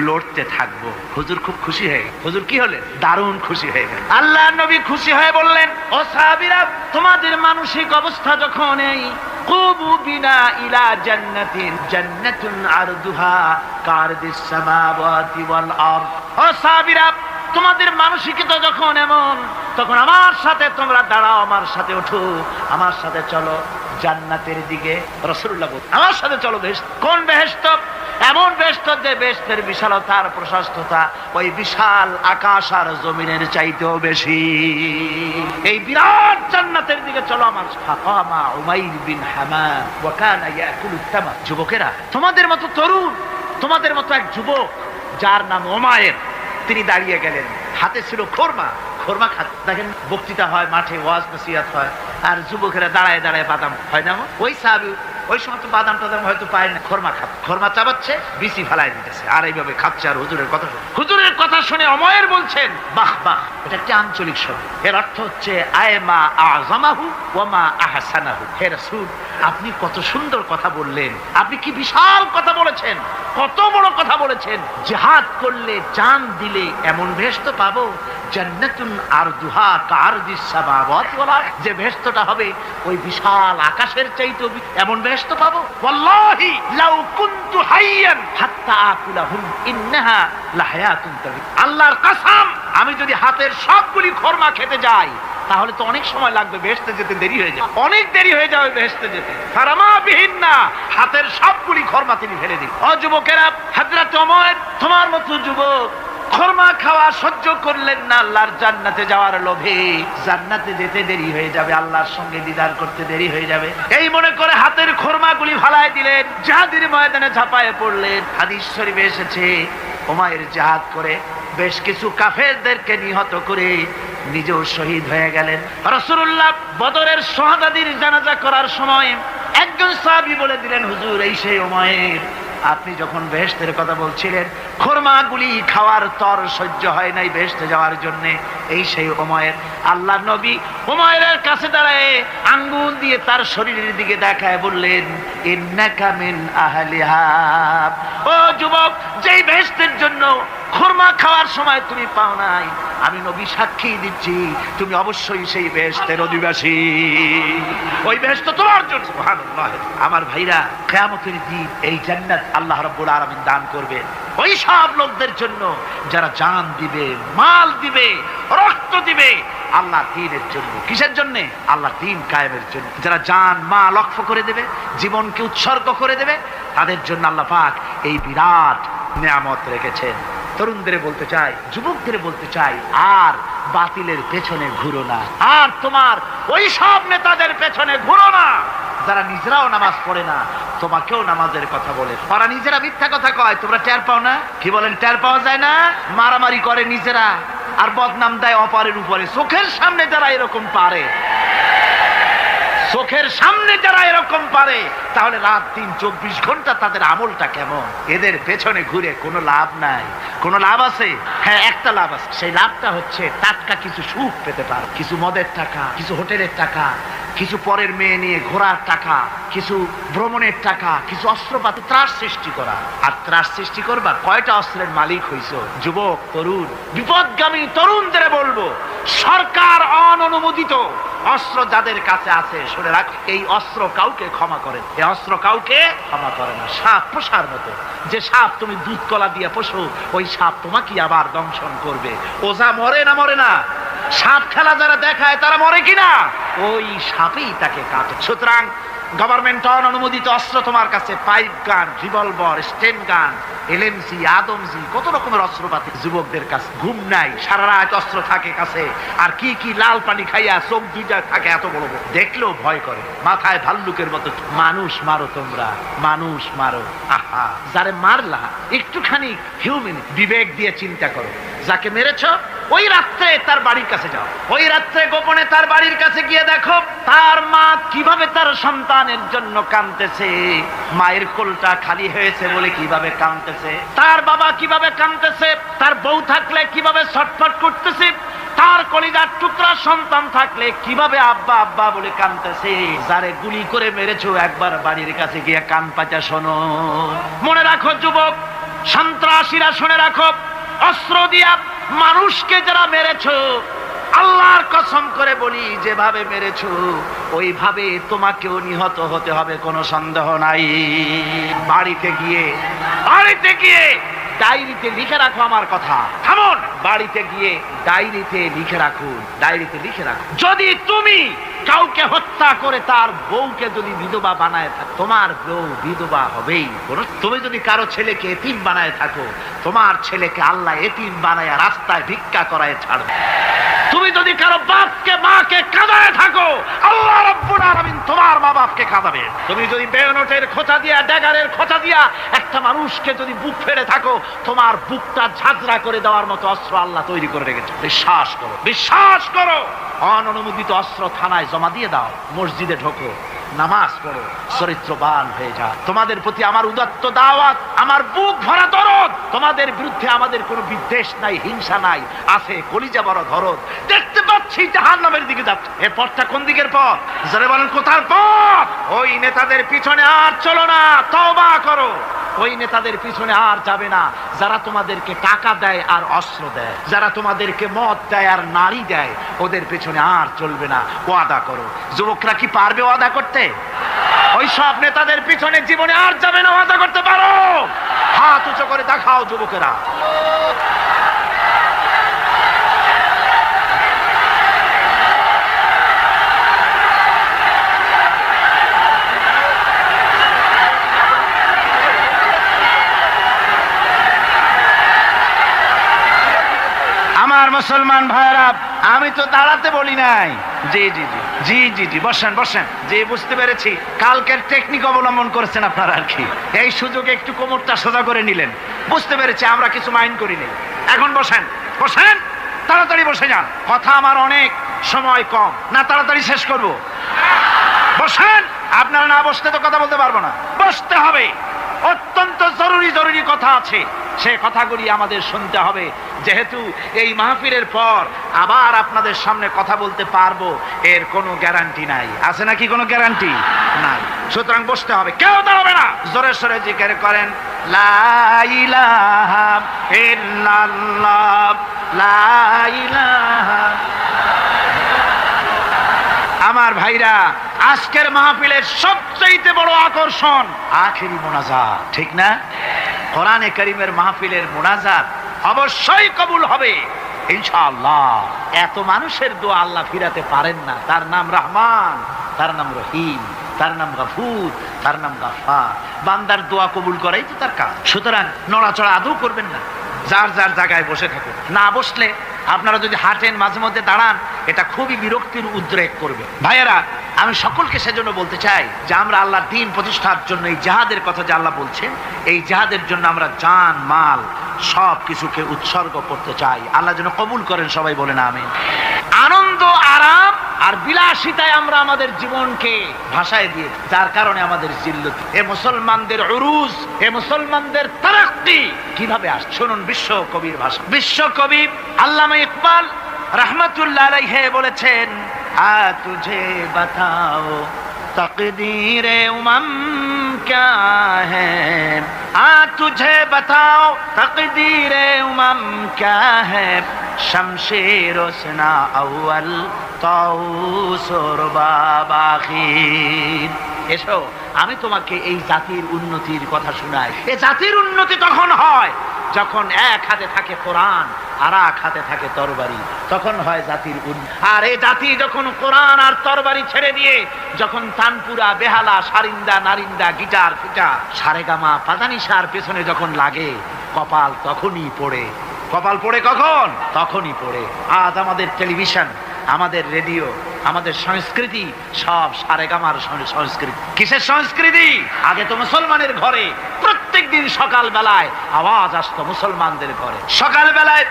লড়তে থাকবো। হুজুর খুব খুশি হয়ে, হুজুর কি হলেন? দারুণ খুশি হয়ে গেলেন। আল্লাহ নবী খুশি হয়ে বললেন, ও সাহাবীরা, তোমাদের মানসিক অবস্থা যখন এই কুবু বিনা ইলা জান্নাতিন জান্নাতুন আরদুহা কারদিস সামাওয়াতি ওয়াল আরদ। ও সাহাবীরা, তোমাদের মানসিকতা যখন এমন, তখন আমার সাথে তোমরা দাঁড়াও, আমার সাথে ওঠো, আমার সাথে চলো জান্নাতের দিকে। রাসূলুল্লাহ বলেন, আমার সাথে চলো বেহেশত। কোন বেহেশত? এমন বেহেশত যে বেহেশতের বিশালতা আর প্রশস্ততা ওই বিশাল আকাশ আর জমিনের চাইতেও বেশি। এই বিরাট জান্নাতের দিকে চলো আমার। ফাকামা উমাইর বিন হামাম ওয়া কানা ইয়াকুলুত তামার। যুবকেরা, তোমাদের মতো তরুণ, তোমাদের মতো এক যুবক যার নাম উমাইর, তিনি দাঁড়িয়ে গেলেন, হাতে ছিল খোরমা। খোরমা খাচ্ছে। দেখেন বক্তৃতা হয়, মাঠে ওয়াজ নসিহত হয়, আর যুবকেরা দাঁড়ায় দাঁড়ায় বাদাম হয় না। ওই সাহাবী ওই সময় তো বাদাম টাদাম হয়তো পায় না, খোরমা খাচ্ছে, খোরমা চাবাচ্ছে, বিচি ফেলাই দিতেছে, আর এইভাবে খাচ্ছে। আর হুজুরের কথা শুনে, হুজুরের কথা শুনে উমাইর বলছেন, বাহ বাহ, এটা একটা আঞ্চলিক শব্দ। এর অর্থ হচ্ছে আয়মা আযমাহু ওয়া মা আহসানাহু। হে রাসূল, আপনি কত সুন্দর কথা বললেন, আপনি কি বিশাল কথা বলেছেন, কত বড় কথা বলেছেন। জিহাদ করলে, জান দিলে এমন বেহেশত পাবো, জান্নাতুন আরদুহা কারদিস সামাওয়াতি ওয়াল আরদ। যে বেহেশতটা হবে ওই বিশাল আকাশের চাইতে এমন বেহেশত পাবো। ওয়াল্লাহি লাউ কুনতু হাইয়ান হাত্তা আকুলাহুম ইন্নাহা লাহায়াতুন তাবিদ। আল্লাহর কসম, আমি যদি হাতের সবগুলি খোরমা খেতে যাই তাহলে তো অনেক সময় লাগবে, বেহেশতে যেতে দেরি হয়ে যাবে, অনেক দেরি হয়ে যাবে বেহেশতে যেতে। ফারামা বিহিন্না, হাতের সবগুলি খোরমা তিনি ফেলে দিন। ও যুবকেরা, হযরত উমাইর তোমার মতো যুবক খোরমা খাওয়া সহ্য করলেন না আল্লাহর জান্নাতে যাওয়ার লোভে। জান্নাতে যেতে দেরি হয়ে যাবে, আল্লাহর সঙ্গে দিদার করতে দেরি হয়ে যাবে, এই মনে করে হাতের খোরমাগুলি ফালায় দিলেন, জিহাদের ময়দানে ঝাঁপায়ে পড়লেন। হাদিস শরীফে এসেছে, উমাইর জিহাদ করে বেশ কিছু কাফেরদেরকে নিহত করে নিজেও শহীদ হয়ে গেলেন। রাসূলুল্লাহ বদরের শাহাদাতের জানাজা করার সময় একজন সাহাবী বলে দিলেন, হুজুর, এই সেই উমাইর, আপনি যখন বেহেশতের কথা বলছিলেন, খোরমাগুলি খাওয়ার তর সহ্য হয় নাই বেহেশতে যাওয়ার জন্য, এই সেই উমাইর। আল্লাহ নবী উমাইরের কাছে দাঁড়ায় আঙ্গুল দিয়ে তার শরীরের দিকে দেখায় বললেন, ইন্নাকা মিন আহলিহা। ও যুবক, যেই বেহেশতের জন্য খোরমা খাওয়ার সময় তুমি পাও নাই, আমি নবী সাক্ষী দিচ্ছি তুমি অবশ্যই সেই বেহেশতের অধিবাসী, ওই বেহেশত তোমার জন্য। সুবহানাল্লাহ। আমার ভাইরা, কিয়ামতের দিন এই জান্নাত আল্লাহ রাব্বুল আলামিন দান করবেন ওই সব লোকদের জন্য যারা জান দিবে, মাল দিবে, রক্ত দিবে আল্লাহর দ্বীনের জন্য। কিসের জন্য? আল্লাহর দ্বীন কায়েমের জন্য। যারা জান মাল ওয়াকফ করে দেবে, জীবনকে উৎসর্গ করে দেবে, তাদের জন্য আল্লাহ পাক এই বিরাট নিয়ামত রেখেছেন। তরুণদের বলতে চাই, যুবকদের বলতে চাই, আর বাতিলের পেছনে ঘুরো না, আর তোমার ওই সব নেতাদের পেছনে ঘুরো না যারা নিজেরাও নামাজ পড়ে না, তোমাকেও নামাজের কথা বলে। ওরা নিজেরা মিথ্যা কথা কয়, তোমরা টের পাও না? কি বলেন, টের পাওয়া যায় না? মারামারি করে নিজেরা আর বদনাম দেয় অপরের উপরে। চোখের সামনে যারা এরকম পারে, চোখের সামনে যারা এরকম পারে, তাহলে রাত দিন 24 ঘন্টা তাদের আমলটা কেমন? এদের পেছনে ঘুরে কোনো লাভ নাই। কোনো লাভ আছে? হ্যাঁ, একটা লাভ আছে। সেই লাভটা হচ্ছে টাটকা কিছু সুখ পেতে পারো, কিছু মদের টাকা, কিছু হোটেলের টাকা, কিছু পরের মেয়ে নিয়ে ঘোরার টাকা, কিছু ভ্রমণের টাকা, কিছু অস্ত্রপাতি, ত্রাস সৃষ্টি করা। আর ত্রাস সৃষ্টি করবা, কয়টা অস্ত্রের মালিক হইছো? যুবক, তরুণ, বিপদগামী তরুণদের বলবো, সরকার অননুমোদিত অস্ত্র যাদের কাছে আছে, শুনে রাখ, এই অস্ত্র কাউকে ক্ষমা করে, এই অস্ত্র কাউকে ক্ষমা করে না। সাপ পোষার মতো, যে সাপ তুমি দুধ কলা দিয়ে পোষো, ওই সাপ তোমাকে আবার দংশন করবে। ওঝা মরে না? মরে না? সাপ খেলা যারা দেখায় তারা মরে কিনা? ওই সাপেই তাকে কাটে। সুতরাং গভর্নমেন্ট অনুমোদিত অস্ত্র তোমার কাছে, পাইপ গান, রিভলভার, স্টেন গান, এলএমজি, আদমজি, কত রকমের অস্ত্রপাতি যুবকদের কাছে। ঘুম নাই, সারা রাত অস্ত্র থাকে কাছে, আর কি কি লাল পানি খাইয়া চোখ দুইটা থাকে এত বড় বড়, দেখলেও ভয় করে। মাথায় ভাল্লুকের মতো। মানুষ মারো তোমরা, মানুষ মারো। আহা, যারে মারলা একটুখানি হিউম্যান বিবেক দিয়ে চিন্তা করো। যাকে মেরেছ ওই রাত্রে তার বাড়ির কাছে যাও, ওই রাত্রে গোপনে তার বাড়ির কাছে গিয়ে দেখো তার মা কিভাবে তার সন্তানের জন্য কাঁদতেছে, মায়ের কোলটা খালি হয়েছে বলে কিভাবে কাঁদতেছে, তার বাবা কিভাবে কাঁদতেছে, তার বউ থাকলে কিভাবে ছটফট করতেছে, তার কলিজার টুকরা সন্তান থাকলে কিভাবে আব্বা আব্বা বলে কাঁদতেছে। যারে গুলি করে মেরেছো একবার বাড়ির কাছে গিয়ে কান পাচা শোনো। মনে রাখো যুবক, সন্ত্রাসীরা, শুনে রাখো, অস্ত্র দিয়া মানুষকে যারা মেরেছো, আল্লাহর কসম করে বলি, যেভাবে মেরেছো ওইভাবে তোমাকেও নিহত হতে হবে, কোনো সন্দেহ নাই। বাড়িতে গিয়ে ডায়েরিতে লিখে রাখো আমার কথা। থামুন, বাড়িতে গিয়ে ডায়েরিতে লিখে রাখুন, ডায়েরিতে লিখে রাখুন। যদি তুমি কাউকে হত্যা করে তার বউকে যদি বিধবা বানায় থাকো, তোমার বউ বিধবা হবেই। তুমি যদি কারো ছেলেকে এতিম বানায় থাকো, তোমার ছেলেকে আল্লাহ এতিম বানায় রাস্তায় ভিক্ষা করায় ছাড়বে। তুমি যদি কারো বাপকে মাকে কাঁদায় থাকো, আল্লাহ রাব্বুল আলামিন তোমার মা বাপকে কাঁদাবে। তুমি যদি বেয়নটের খোঁচা দিয়া, ড্যাগারের খোঁচা দিয়া একটা মানুষকে যদি বুক ফেড়ে থাকো, তোমার বুকটা ঝাঁঝরা করে দেওয়ার মতো অস্ত্র আল্লাহ তৈরি করে রেখেছে। বিশ্বাস করো, বিশ্বাস করো। অননুমোদিত অস্ত্র থানায় জমা দিয়ে দাও, মসজিদে ঢোকো, নামাজ পড়ো, চরিত্রবান হয়ে যা। তোমাদের প্রতি আমার উদাত্ত দাওয়াত, আমার বুক ভরা দরদ। তোমাদের বিরুদ্ধে আমাদের কোনো বিদ্বেষ নাই, হিংসা নাই, আছে কলিজা বড় ধরদ। দেখতে পাচ্ছি জাহান্নামের দিকে যাচ্ছে। এর পথটা কোন দিকের পথ? যারা বলেন কোথার পথ? ওই নেতাদের পিছনে আর চলো না, তওবা করো। ওই নেতাদের পিছনে আর যাবে না যারা তোমাদেরকে টাকা দেয় আর অস্ত্র দেয়, যারা তোমাদেরকে মদ দেয় আর নারী দেয়, ওদের পিছনে আর চলবে না। ওয়াদা করো। যুবকরা কি পারবে ওয়াদা করতে? ওই সব নেতাদের পিছনে জীবনে আর যাবে না। ওয়াদা করতে পারো? হাত উঁচু করে দেখাও যুবকেরা। আমার মুসলমান ভাইরা, আমি তো দাঁড়াতে বলি নাই। জি জি জি জি জি জি বসেন বসেন। জি, বুঝতে পেরেছি কালকের টেকনিক অবলম্বন করেছেন আপনারা আর কি। এই সুযোগে একটু কোমরটা সোজা করে নিলেন। বুঝতে পেরেছি, আমরা কিছু মাইন্ড করিনি। এখন বসেন, বসেন, তাড়াতাড়ি বসে যান। কথা আমার অনেক, সময় কম, না তাড়াতাড়ি শেষ করব। বসেন। আপনারা না বসতে তো কথা বলতে পারবো না, বসতে হবে। অত্যন্ত জরুরি জরুরি কথা আছে, সে কথাগুলি আমাদের শুনতে হবে। যেহেতু এই মাহফিলের পর আবার আপনাদের সামনে কথা বলতে পারবো, এর কোনো গ্যারান্টি নাই। আছে নাকি কোনো গ্যারান্টি? নাই। সুতরাং বসতে হবে, কেউ দাঁড়াবে না। জোরে সোরে জিকির করেন, লা ইলাহা ইল্লাল্লাহ, লা ইলাহা। আমার ভাইরা, আজকের মাহফিলের সবচেয়ে বড় আকর্ষণ আখেরি মোনাজাত, ঠিক না? কোরআনে কারীমের মাহফিলের মোনাজাত অবশ্যই কবুল হবে ইনশাআল্লাহ। এত মানুষের দোয়া আল্লাহ ফিরাতে পারেন না। তার নাম রহমান, তার নাম রহিম, তার নাম গফুর, তার নাম গাফফার। বান্দার দোয়া কবুল করাই তো তার কাজ। সুতরাং নড়াচড়া আদৌ করবেন না, যার যার জায়গায় বসে থাকুন। না বসলে আপনারা যদি হাঁটেন, মাঝে মধ্যে দাঁড়ান, এটা খুবই বিরক্তির উদ্রেক করবে। ভাইয়েরা, আমি সকলকে সেজন্য বলতে চাই যে আমরা আল্লাহর দ্বীন প্রতিষ্ঠার জন্য এই জিহাদের কথা যে আল্লাহ বলছেন, এই জিহাদের জন্য আমরা জান মাল সব কিছুকে উৎসর্গ করতে চাই। আল্লাহ যেন কবুল করেন, সবাই বলেন আমিন। আনন্দ, আরাম আর বিলাসিতায় আমরা আমাদের জীবনকে ভাসায় দিয়ে, যার কারণে আমাদের জিল্লত, এ মুসলমানদের উরুজ, এ মুসলমানদের তারাক্কি কিভাবে আসে শুনুন বিশ্ব কবির ভাষা। বিশ্ব কবি আল্লামা ইকবাল रहमतुल्लाह अलैहि বলেছেন, आ तुझे बताओ तकदीर उमम क्या है, आ तुझे बताओ तकदीर उमम क्या है, शमशेर उसना अव्वल ताऊस और बाब आखिर। এসো আমি তোমাকে এই জাতির উন্নতির কথা শোনাই। এই জাতির উন্নতি তখন হয় যখন এক হাতে থাকে কোরআন আর এক হাতে থাকে তরবারি, তখন হয় জাতির উন্নতি। আর এই জাতি যখন কোরআন আর তরবারি ছেড়ে দিয়ে যখন তানপুরা, বেহালা, সারিন্দা, নারিন্দা, গিটার, ফিটার, সারেগামা, পাদানিসার পেছনে যখন লাগে, কপাল তখনই পড়ে। কপাল পড়ে কখন? তখনই পড়ে। আজ আমাদের টেলিভিশন, আমাদের রেডিও, আমাদের সংস্কৃতি সব সারেগামার সংস্কৃতি। কিসের সংস্কৃতি? আগে তো মুসলমানের ঘরে প্রত্যেক দিন সকাল বেলায় আওয়াজ আসতো, মুসলমানদের ঘরে সকাল বেলায়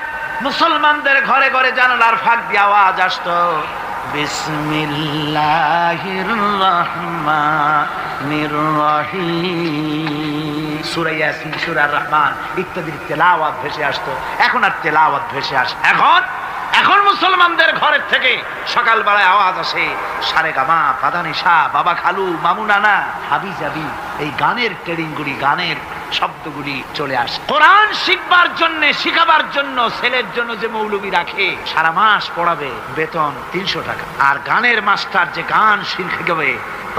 মুসলমানদের ঘরে ঘরে জানালার ফাঁক দিয়ে আওয়াজ আসতো, বিসমিল্লাহির রহমানির রহিম, সূরা ইয়াসিন, সূরা রহমান ইত্যাদির তেলাওয়াত ভেসে আসতো। এখন আর তেলাওয়াত ভেসে আসে? এখন মুসলমানদের ঘরের থেকে সকাল বেলায় আওয়াজ আসে সারেগামা, পাদানিসা, বাবা খালু, মামু নানা, হাবি জাবি, এই গানের ট্রেডিংগুলি, গানের শব্দগুলি চলে আসে। কোরআন শিখবার জন্য, শিখাবার জন্য ছেলের জন্য যে মৌলবি রাখে, সারা মাস পড়াবে, বেতন 300 টাকা। আর গানের মাস্টার যে গান শিখাবে,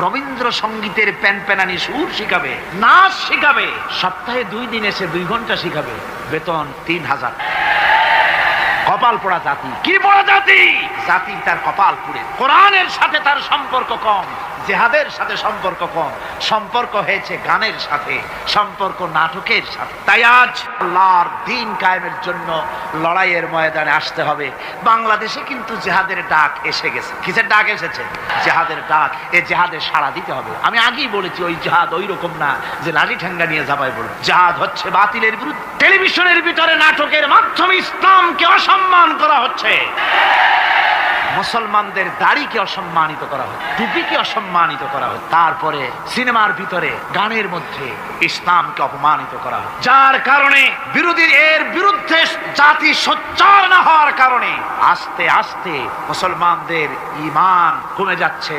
রবীন্দ্র সঙ্গীতের প্যানপ্যানানি সুর শিখাবে, নাচ শিখাবে, সপ্তাহে 2 দিন এসে 2 ঘন্টা শিখাবে, বেতন 3000। কপাল পোড়া জাতি। কি পোড়া জাতি? জাতি তার কপাল পুড়ে। কোরআনের সাথে তার সম্পর্ক কম, জিহাদের সাথে সম্পর্ক কম, সম্পর্ক হয়েছে গানের সাথে, সম্পর্ক নাটকের সাথে। তাই আজ আল্লাহর দ্বীন কায়েমের জন্য লড়াইয়ের ময়দানে আসতে হবে। বাংলাদেশে কিন্তু জিহাদের ডাক এসে গেছে। কিসের ডাক এসেছে? জিহাদের ডাক। এই জিহাদে সাড়া দিতে হবে। আমি আগেই বলেছি, ওই জিহাদ ওই রকম না যে লাঠি ঠ্যাঙ্গা নিয়ে যাবাই বলবো। জিহাদ হচ্ছে বাতিলের বিরুদ্ধে। টেলিভিশনের ভিতরে নাটকের মাধ্যমে ইসলামকে অসম্মান করা হচ্ছে, মুসলমানদের দাড়িকে অসম্মানিত করা হয়, টুপিকে অসম্মানিত করা হয়, তারপরে সিনেমার ভিতরে, গানের মধ্যে ইসলামকে অপমানিত করা হয়। যার কারণে বিরোধীর এর বিরুদ্ধে জাতি সোচ্চার না হওয়ার কারণে আস্তে আস্তে মুসলমানদের ঈমান কমে যাচ্ছে।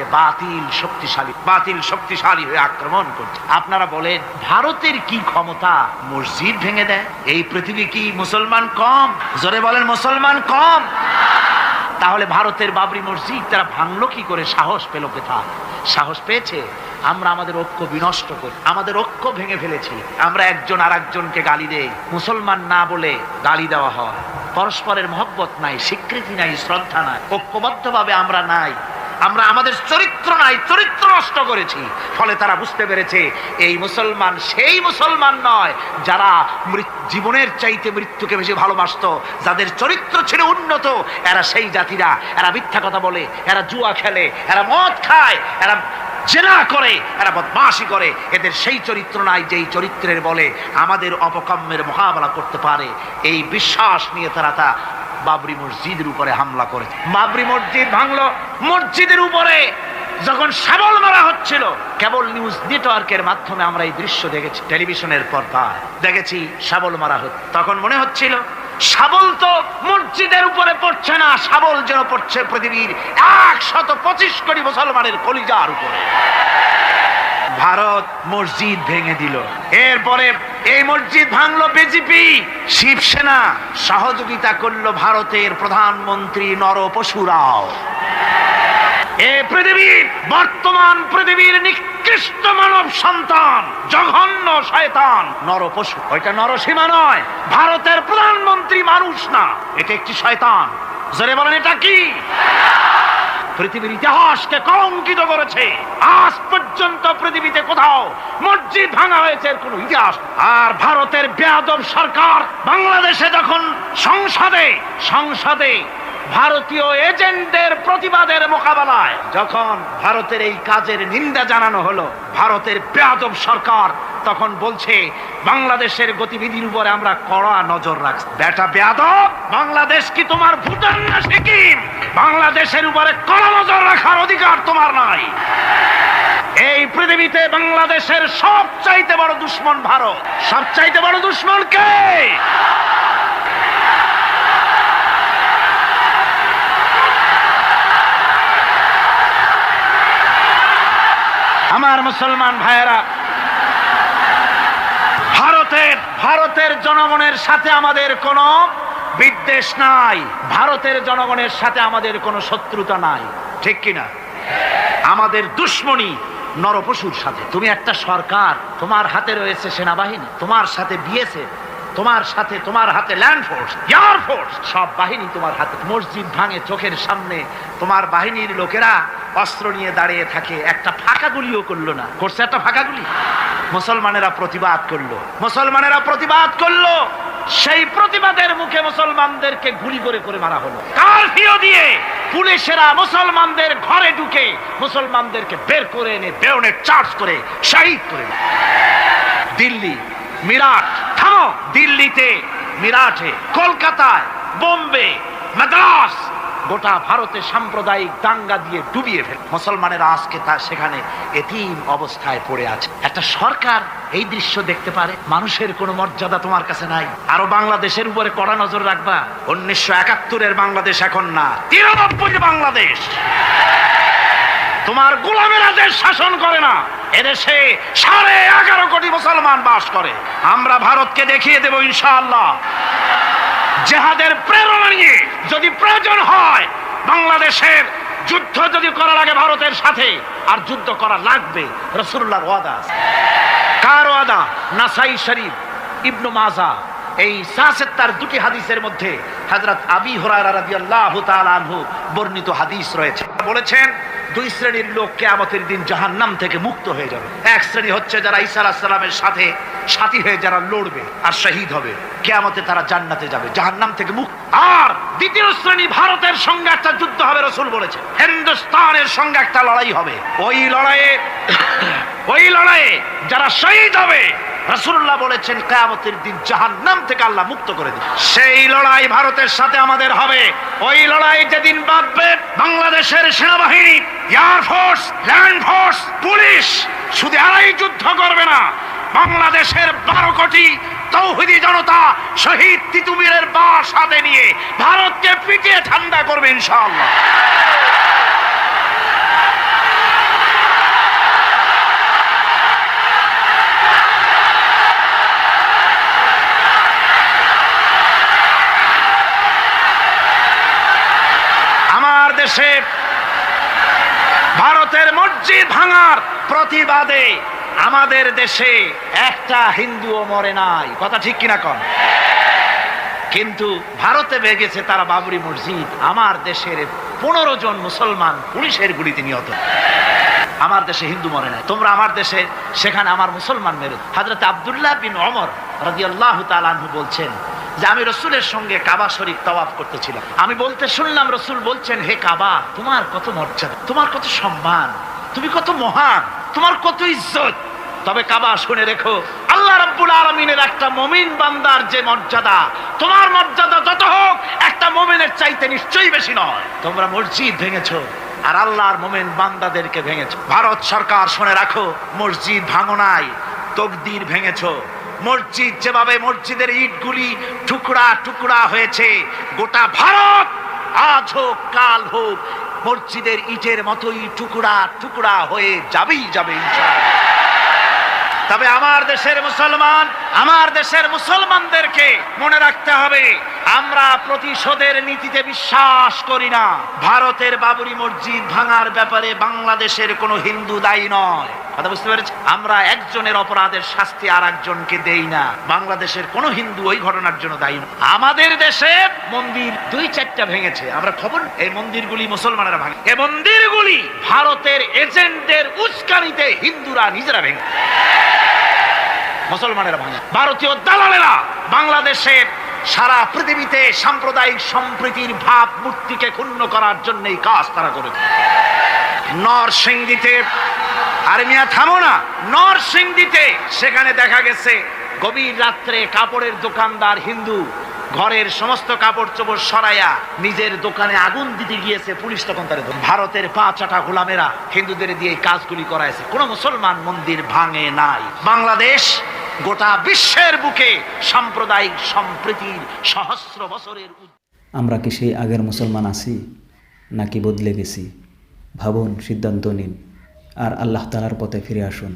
বাতিল শক্তিশালী হয়ে আক্রমণ করছে। আপনারা বলেন, ভারতের কি ক্ষমতা মসজিদ ভেঙে দেয়? এই পৃথিবী কি মুসলমান কম? জোরে বলেন, মুসলমান কম? তাহলে ভারতের বাবরি মসজিদ তারা ভাঙলো কি করে? সাহস পেল কোথা? সাহস পেয়েছে আমরা আমাদের ঐক্য বিনষ্ট করি, আমাদের ঐক্য ভেঙে ফেলেছি। আমরা একজন আর একজনকে গালি দেই, মুসলমান না বলে গালি দেওয়া হয়। পরস্পরের মহব্বত নাই, স্বীকৃতি নাই, শ্রদ্ধা নাই, ঐক্যবদ্ধভাবে আমরা নাই। আমরা আমাদের চরিত্র নাই, চরিত্র নষ্ট করেছি। ফলে তারা বুঝতে পেরেছে এই মুসলমান সেই মুসলমান নয় যারা জীবনের চাইতে মৃত্যুকে বেশি ভালোবাসতো, যাদের চরিত্র ছিল উন্নত। এরা সেই জাতিরা, এরা মিথ্যা কথা বলে, এরা জুয়া খেলে, এরা মদ খায়, এরা জেনা করে, এরা বদমাশি করে। এদের সেই চরিত্র নাই যেই চরিত্রের বলে আমাদের অপকম্মের মোকাবেলা করতে পারে। এই বিশ্বাস নিয়ে তারা বাবরি মসজিদের উপরে হামলা করেছে। বাবরি মসজিদ ভাঙলো। মসজিদের উপরে যখন শাবল মারা হচ্ছিল, কেবল নিউজ নেটওয়ার্কের মাধ্যমে আমরা এই দৃশ্য দেখেছি, টেলিভিশনের পর্দায় দেখেছি শাবল মারা হচ্ছে। তখন মনে হচ্ছিল শাবল তো মসজিদের উপরে পড়ছে না, শাবল যেন পড়ছে পৃথিবীর 125 কোটি মুসলমানের কলিজার উপরে। ভারত মসজিদ ভেঙে দিল। এরপরে এই মসজিদ ভাঙলো বিজেপি, শিবসেনা সহযোগিতা করলো ভারতের প্রধানমন্ত্রী নরপশুরাও। এই পৃথিবীর বর্তমান পৃথিবীর নিকৃষ্ট মানব সন্তান, জঘন্য শয়তান নরপশু। ওইটা নরসীমা নয়, ভারতের প্রধানমন্ত্রী মানুষ না, এটা একটি শয়তান। জোরে বলেন, এটা কি? পৃথিবীর ইতিহাসকে কলঙ্কিত করেছে। আজ পর্যন্ত পৃথিবীতে কোথাও মসজিদ ভাঙা হয়েছে এর কোনো ইতিহাস। আর ভারতের বেয়াদব সরকার বাংলাদেশে যখন সংসদে ভারতীয় এজেন্টদের প্রতিবাদের মোকাবেলায় যখন ভারতের এই কাজের নিন্দা জানানো হলো, ভারতের বেয়াদব সরকার তখন বলছে বাংলাদেশের গতিবিধির উপরে আমরা কড়া নজর রাখছি। বেটা বেয়াদব, বাংলাদেশ কি তোমার ভুটান না সিকিম? বাংলাদেশের উপরে কড়া নজর রাখার অধিকার তোমার নাই। এই পৃথিবীতে বাংলাদেশের সবচাইতে বড় দুশমন ভারত। সবচাইতে বড় দুশমন কে? আমার মুসলমান ভাইয়েরা, ভারতের জনগণের সাথে আমাদের কোনো বিদ্বেষ নাই, ভারতের জনগণের সাথে আমাদের কোনো শত্রুতা নাই, ঠিক কিনা? আমাদের দুশ্মনী নরপশুর সাথে। তুমি একটা সরকার, তোমার হাতে রয়েছে সেনাবাহিনী, তোমার সাথে বিএসএফ, তোমার হাতে ল্যান্ড ফোর্স, এয়ার ফোর্স, সব বাহিনী তোমার হাতে। মসজিদ ভাঙে চোখের সামনে, তোমার বাহিনীর লোকেরা অস্ত্র নিয়ে দাঁড়িয়ে থাকে, একটা ফাঁকা গুলিও করলো না। করছে একটা ফাঁকা গুলি? মুসলমানেরা প্রতিবাদ করলো, সেই প্রতিবাদের মুখে মুসলমানদেরকে গুলি করে করে মারা হলো। কারফিউ দিয়ে পুলিশেরা মুসলমানদের ঘরে ঢুকে মুসলমানদেরকে বের করে এনে বেয়নেট চার্জ করে শহীদ করে। দিল্লি, মিরাট, থামো, দিল্লিতে, মিরাটে, কলকাতায়, বোম্বে, মাদ্রাস, গোটা ভারতে সাম্প্রদায়িক দাঙ্গা দিয়ে ডুবিয়ে ফেলে মুসলমানেরা আজকে তা সেখানে এতিম অবস্থায় পড়ে আছে। একটা সরকার এই দৃশ্য দেখতে পারে? মানুষের কোনো মর্যাদা তোমার কাছে নাই? আরো বাংলাদেশের উপরে কড়া নজর রাখবা? 1971-এর বাংলাদেশ এখন না, 93 বাংলাদেশ। তোমার গোলামেরা দেশ শাসন করে না, এদেশে 11.5 কোটি মুসলমান বাস করে। আমরা ভারতকে দেখিয়ে দেব ইনশাআল্লাহ, জিহাদের প্রেরণা নিয়ে যদি প্রয়োজন হয় বাংলাদেশের যুদ্ধ যদি করা লাগে ভারতের সাথে, আর যুদ্ধ করা লাগবে। রাসূলুল্লাহর ওয়াদা। কার ওয়াদা? নাসাই শরীফ, ইবনে মাজাহ, এই সাসেত্তার দুটি হাদিসের মধ্যে হযরত আবী হুরায়রা রাদিয়াল্লাহু তাআলা আনহু বর্ণিত হাদিস রয়েছে। বলেছেন, দুই শ্রেণীর লোক কিয়ামতের দিন জাহান্নাম থেকে মুক্ত হয়ে যাবে। এক শ্রেণী হচ্ছে যারা ঈসা আলাইহিস সালামের সাথে সাথী হয়ে যারা লড়বে আর শহীদ হবে, কিয়ামতে তারা জান্নাতে যাবে, জাহান্নাম থেকে মুক্ত। আর দ্বিতীয় শ্রেণী, ভারতের সঙ্গে একটা যুদ্ধ হবে, রাসূল বলেছেন হিন্দুস্তানের সঙ্গে একটা লড়াই হবে। ওই লড়াইয়ে যারা শহীদ হবে, রাসূলুল্লাহ বলেছেন কিয়ামতের দিন জাহান্নাম থেকে আল্লাহ মুক্ত করে দিবে। সেই লড়াই ভারতের সাথে আমাদের হবে। ওই লড়াই যেদিন বাঁধবে, বাংলাদেশের সেনাবাহিনী, air force, land force, police শুধু এরাই যুদ্ধ করবে না, বাংলাদেশের 12 কোটি তৌহিদি জনতা শহীদ তিতুমীরের বাস হাতে নিয়ে ভারতকে পিটিয়ে ঠান্ডা করবে ইনশাআল্লাহ। দেশে ভারতের মসজিদ ভাঙার প্রতিবাদে আমাদের দেশে একটা হিন্দুও মরে নাই, কথা ঠিক কিনা কন? কিন্তু ভারতে ভেঙেছে তারা বাবরি মসজিদ। আমার দেশের 15 জন মুসলমান পুলিশের গুলিতে নিহত। আমার দেশে হিন্দু মরে নাই। তোমরা আমার দেশে, সেখানে আমার মুসলমান মেরে। হযরত আব্দুল্লাহ বিন ওমর রাদিয়াল্লাহু তাআলা আনহু বলছেন যে আমি রসুলের সঙ্গে কাবা শরীফ তাওয়াফ করতেছিলাম। আমি বলতে শুনলাম রসুল বলছেন, হে কাবা, তোমার কত মর্যাদা, তোমার কত সম্মান, তুমি কত মহান, তোমার কত ইজ্জত। তবে কাবা শুনে রেখো, আল্লাহ রাব্বুল আলামিনের একটা মুমিন বান্দার যে মর্যাদা, তোমার মর্যাদা যত হোক একটা মুমিনের চাইতে নিশ্চয়ই বেশি নয়। তোমরা মসজিদ ভেঙেছো আর আল্লাহর মুমিন বান্দাদেরকে ভেঙেছো। ভারত সরকার শুনে রাখো, মসজিদ ভাঙো নাই, তকদির ভেঙেছো। মসজিদ যেভাবে মসজিদের ইটগুলি টুকরা টুকরা হয়েছে, গোটা ভারত আজ হোক কাল হোক মসজিদের ইটের মতোই টুকরা টুকরা হয়ে যাবেই যাবে ইনশাআল্লাহ। তবে আমার দেশের মুসলমানদেরকে মনে রাখতে হবে, আমরা প্রতিশোধের নীতিতে বিশ্বাস করি না। ভারতের বাবরি মসজিদ ভাঙার ব্যাপারে বাংলাদেশের কোনো হিন্দু দায়ী নয়, কথা বুঝতে পেরেছি? আমরা একজনের অপরাধের শাস্তি আর একজনকে দেই না। বাংলাদেশের কোনো হিন্দু ওই ঘটনার জন্য দায়ী নয়। আমাদের দেশে মন্দির 2-4টা ভেঙেছে, আমরা খবর, এই মন্দিরগুলি মুসলমানেরা ভাঙে। এই মন্দিরগুলি ভারতের এজেন্টদের উস্কানিতে হিন্দুরা নিজেরা ভেঙে, মুসলমানেরা ভাঙে। ভারতীয় দালালেরা বাংলাদেশের সারা পৃথিবীতে সাম্প্রদায়িক সম্প্রীতির ভাব মূর্তিকে ক্ষুণ্ণ করার জন্য এই কাজ তারা করেছে। নরসিংদীতে, আরে মিয়া থামো না, নরসিংদীতে সেখানে দেখা গেছে গভীর রাত্রে কাপড়ের দোকানদার হিন্দু ঘরের সমস্ত কাপড় চোপড় সরাইয়া নিজের দোকানে আগুন দিতে গিয়েছে, পুলিশ তখন তার ভারতের 5 গোলামেরা হিন্দুদের দিয়ে এই কাজগুলি করাইছে। কোন মুসলমান মন্দির ভাঙে নাই। বাংলাদেশ গোটা বিশ্বের বুকে সাম্প্রদায়িক সম্প্রীতির সহস্র বছরের আমরা কি সেই আগের মুসলমান আছি নাকি বদলে গেছি? ভাবুন, সিদ্ধান্ত নিন, আর আল্লাহ তাআলার পথে ফিরে আসুন।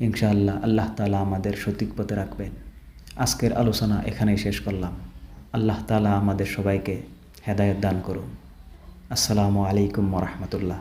ইনশাআল্লাহ আল্লাহ তাআলা আমাদের সঠিক পথে রাখবেন। আজকের আলোচনা এখানেই শেষ করলাম। আল্লাহ তাআলা আমাদের সবাইকে হেদায়েত দান করুন। আসসালামু আলাইকুম ওয়া রাহমাতুল্লাহ।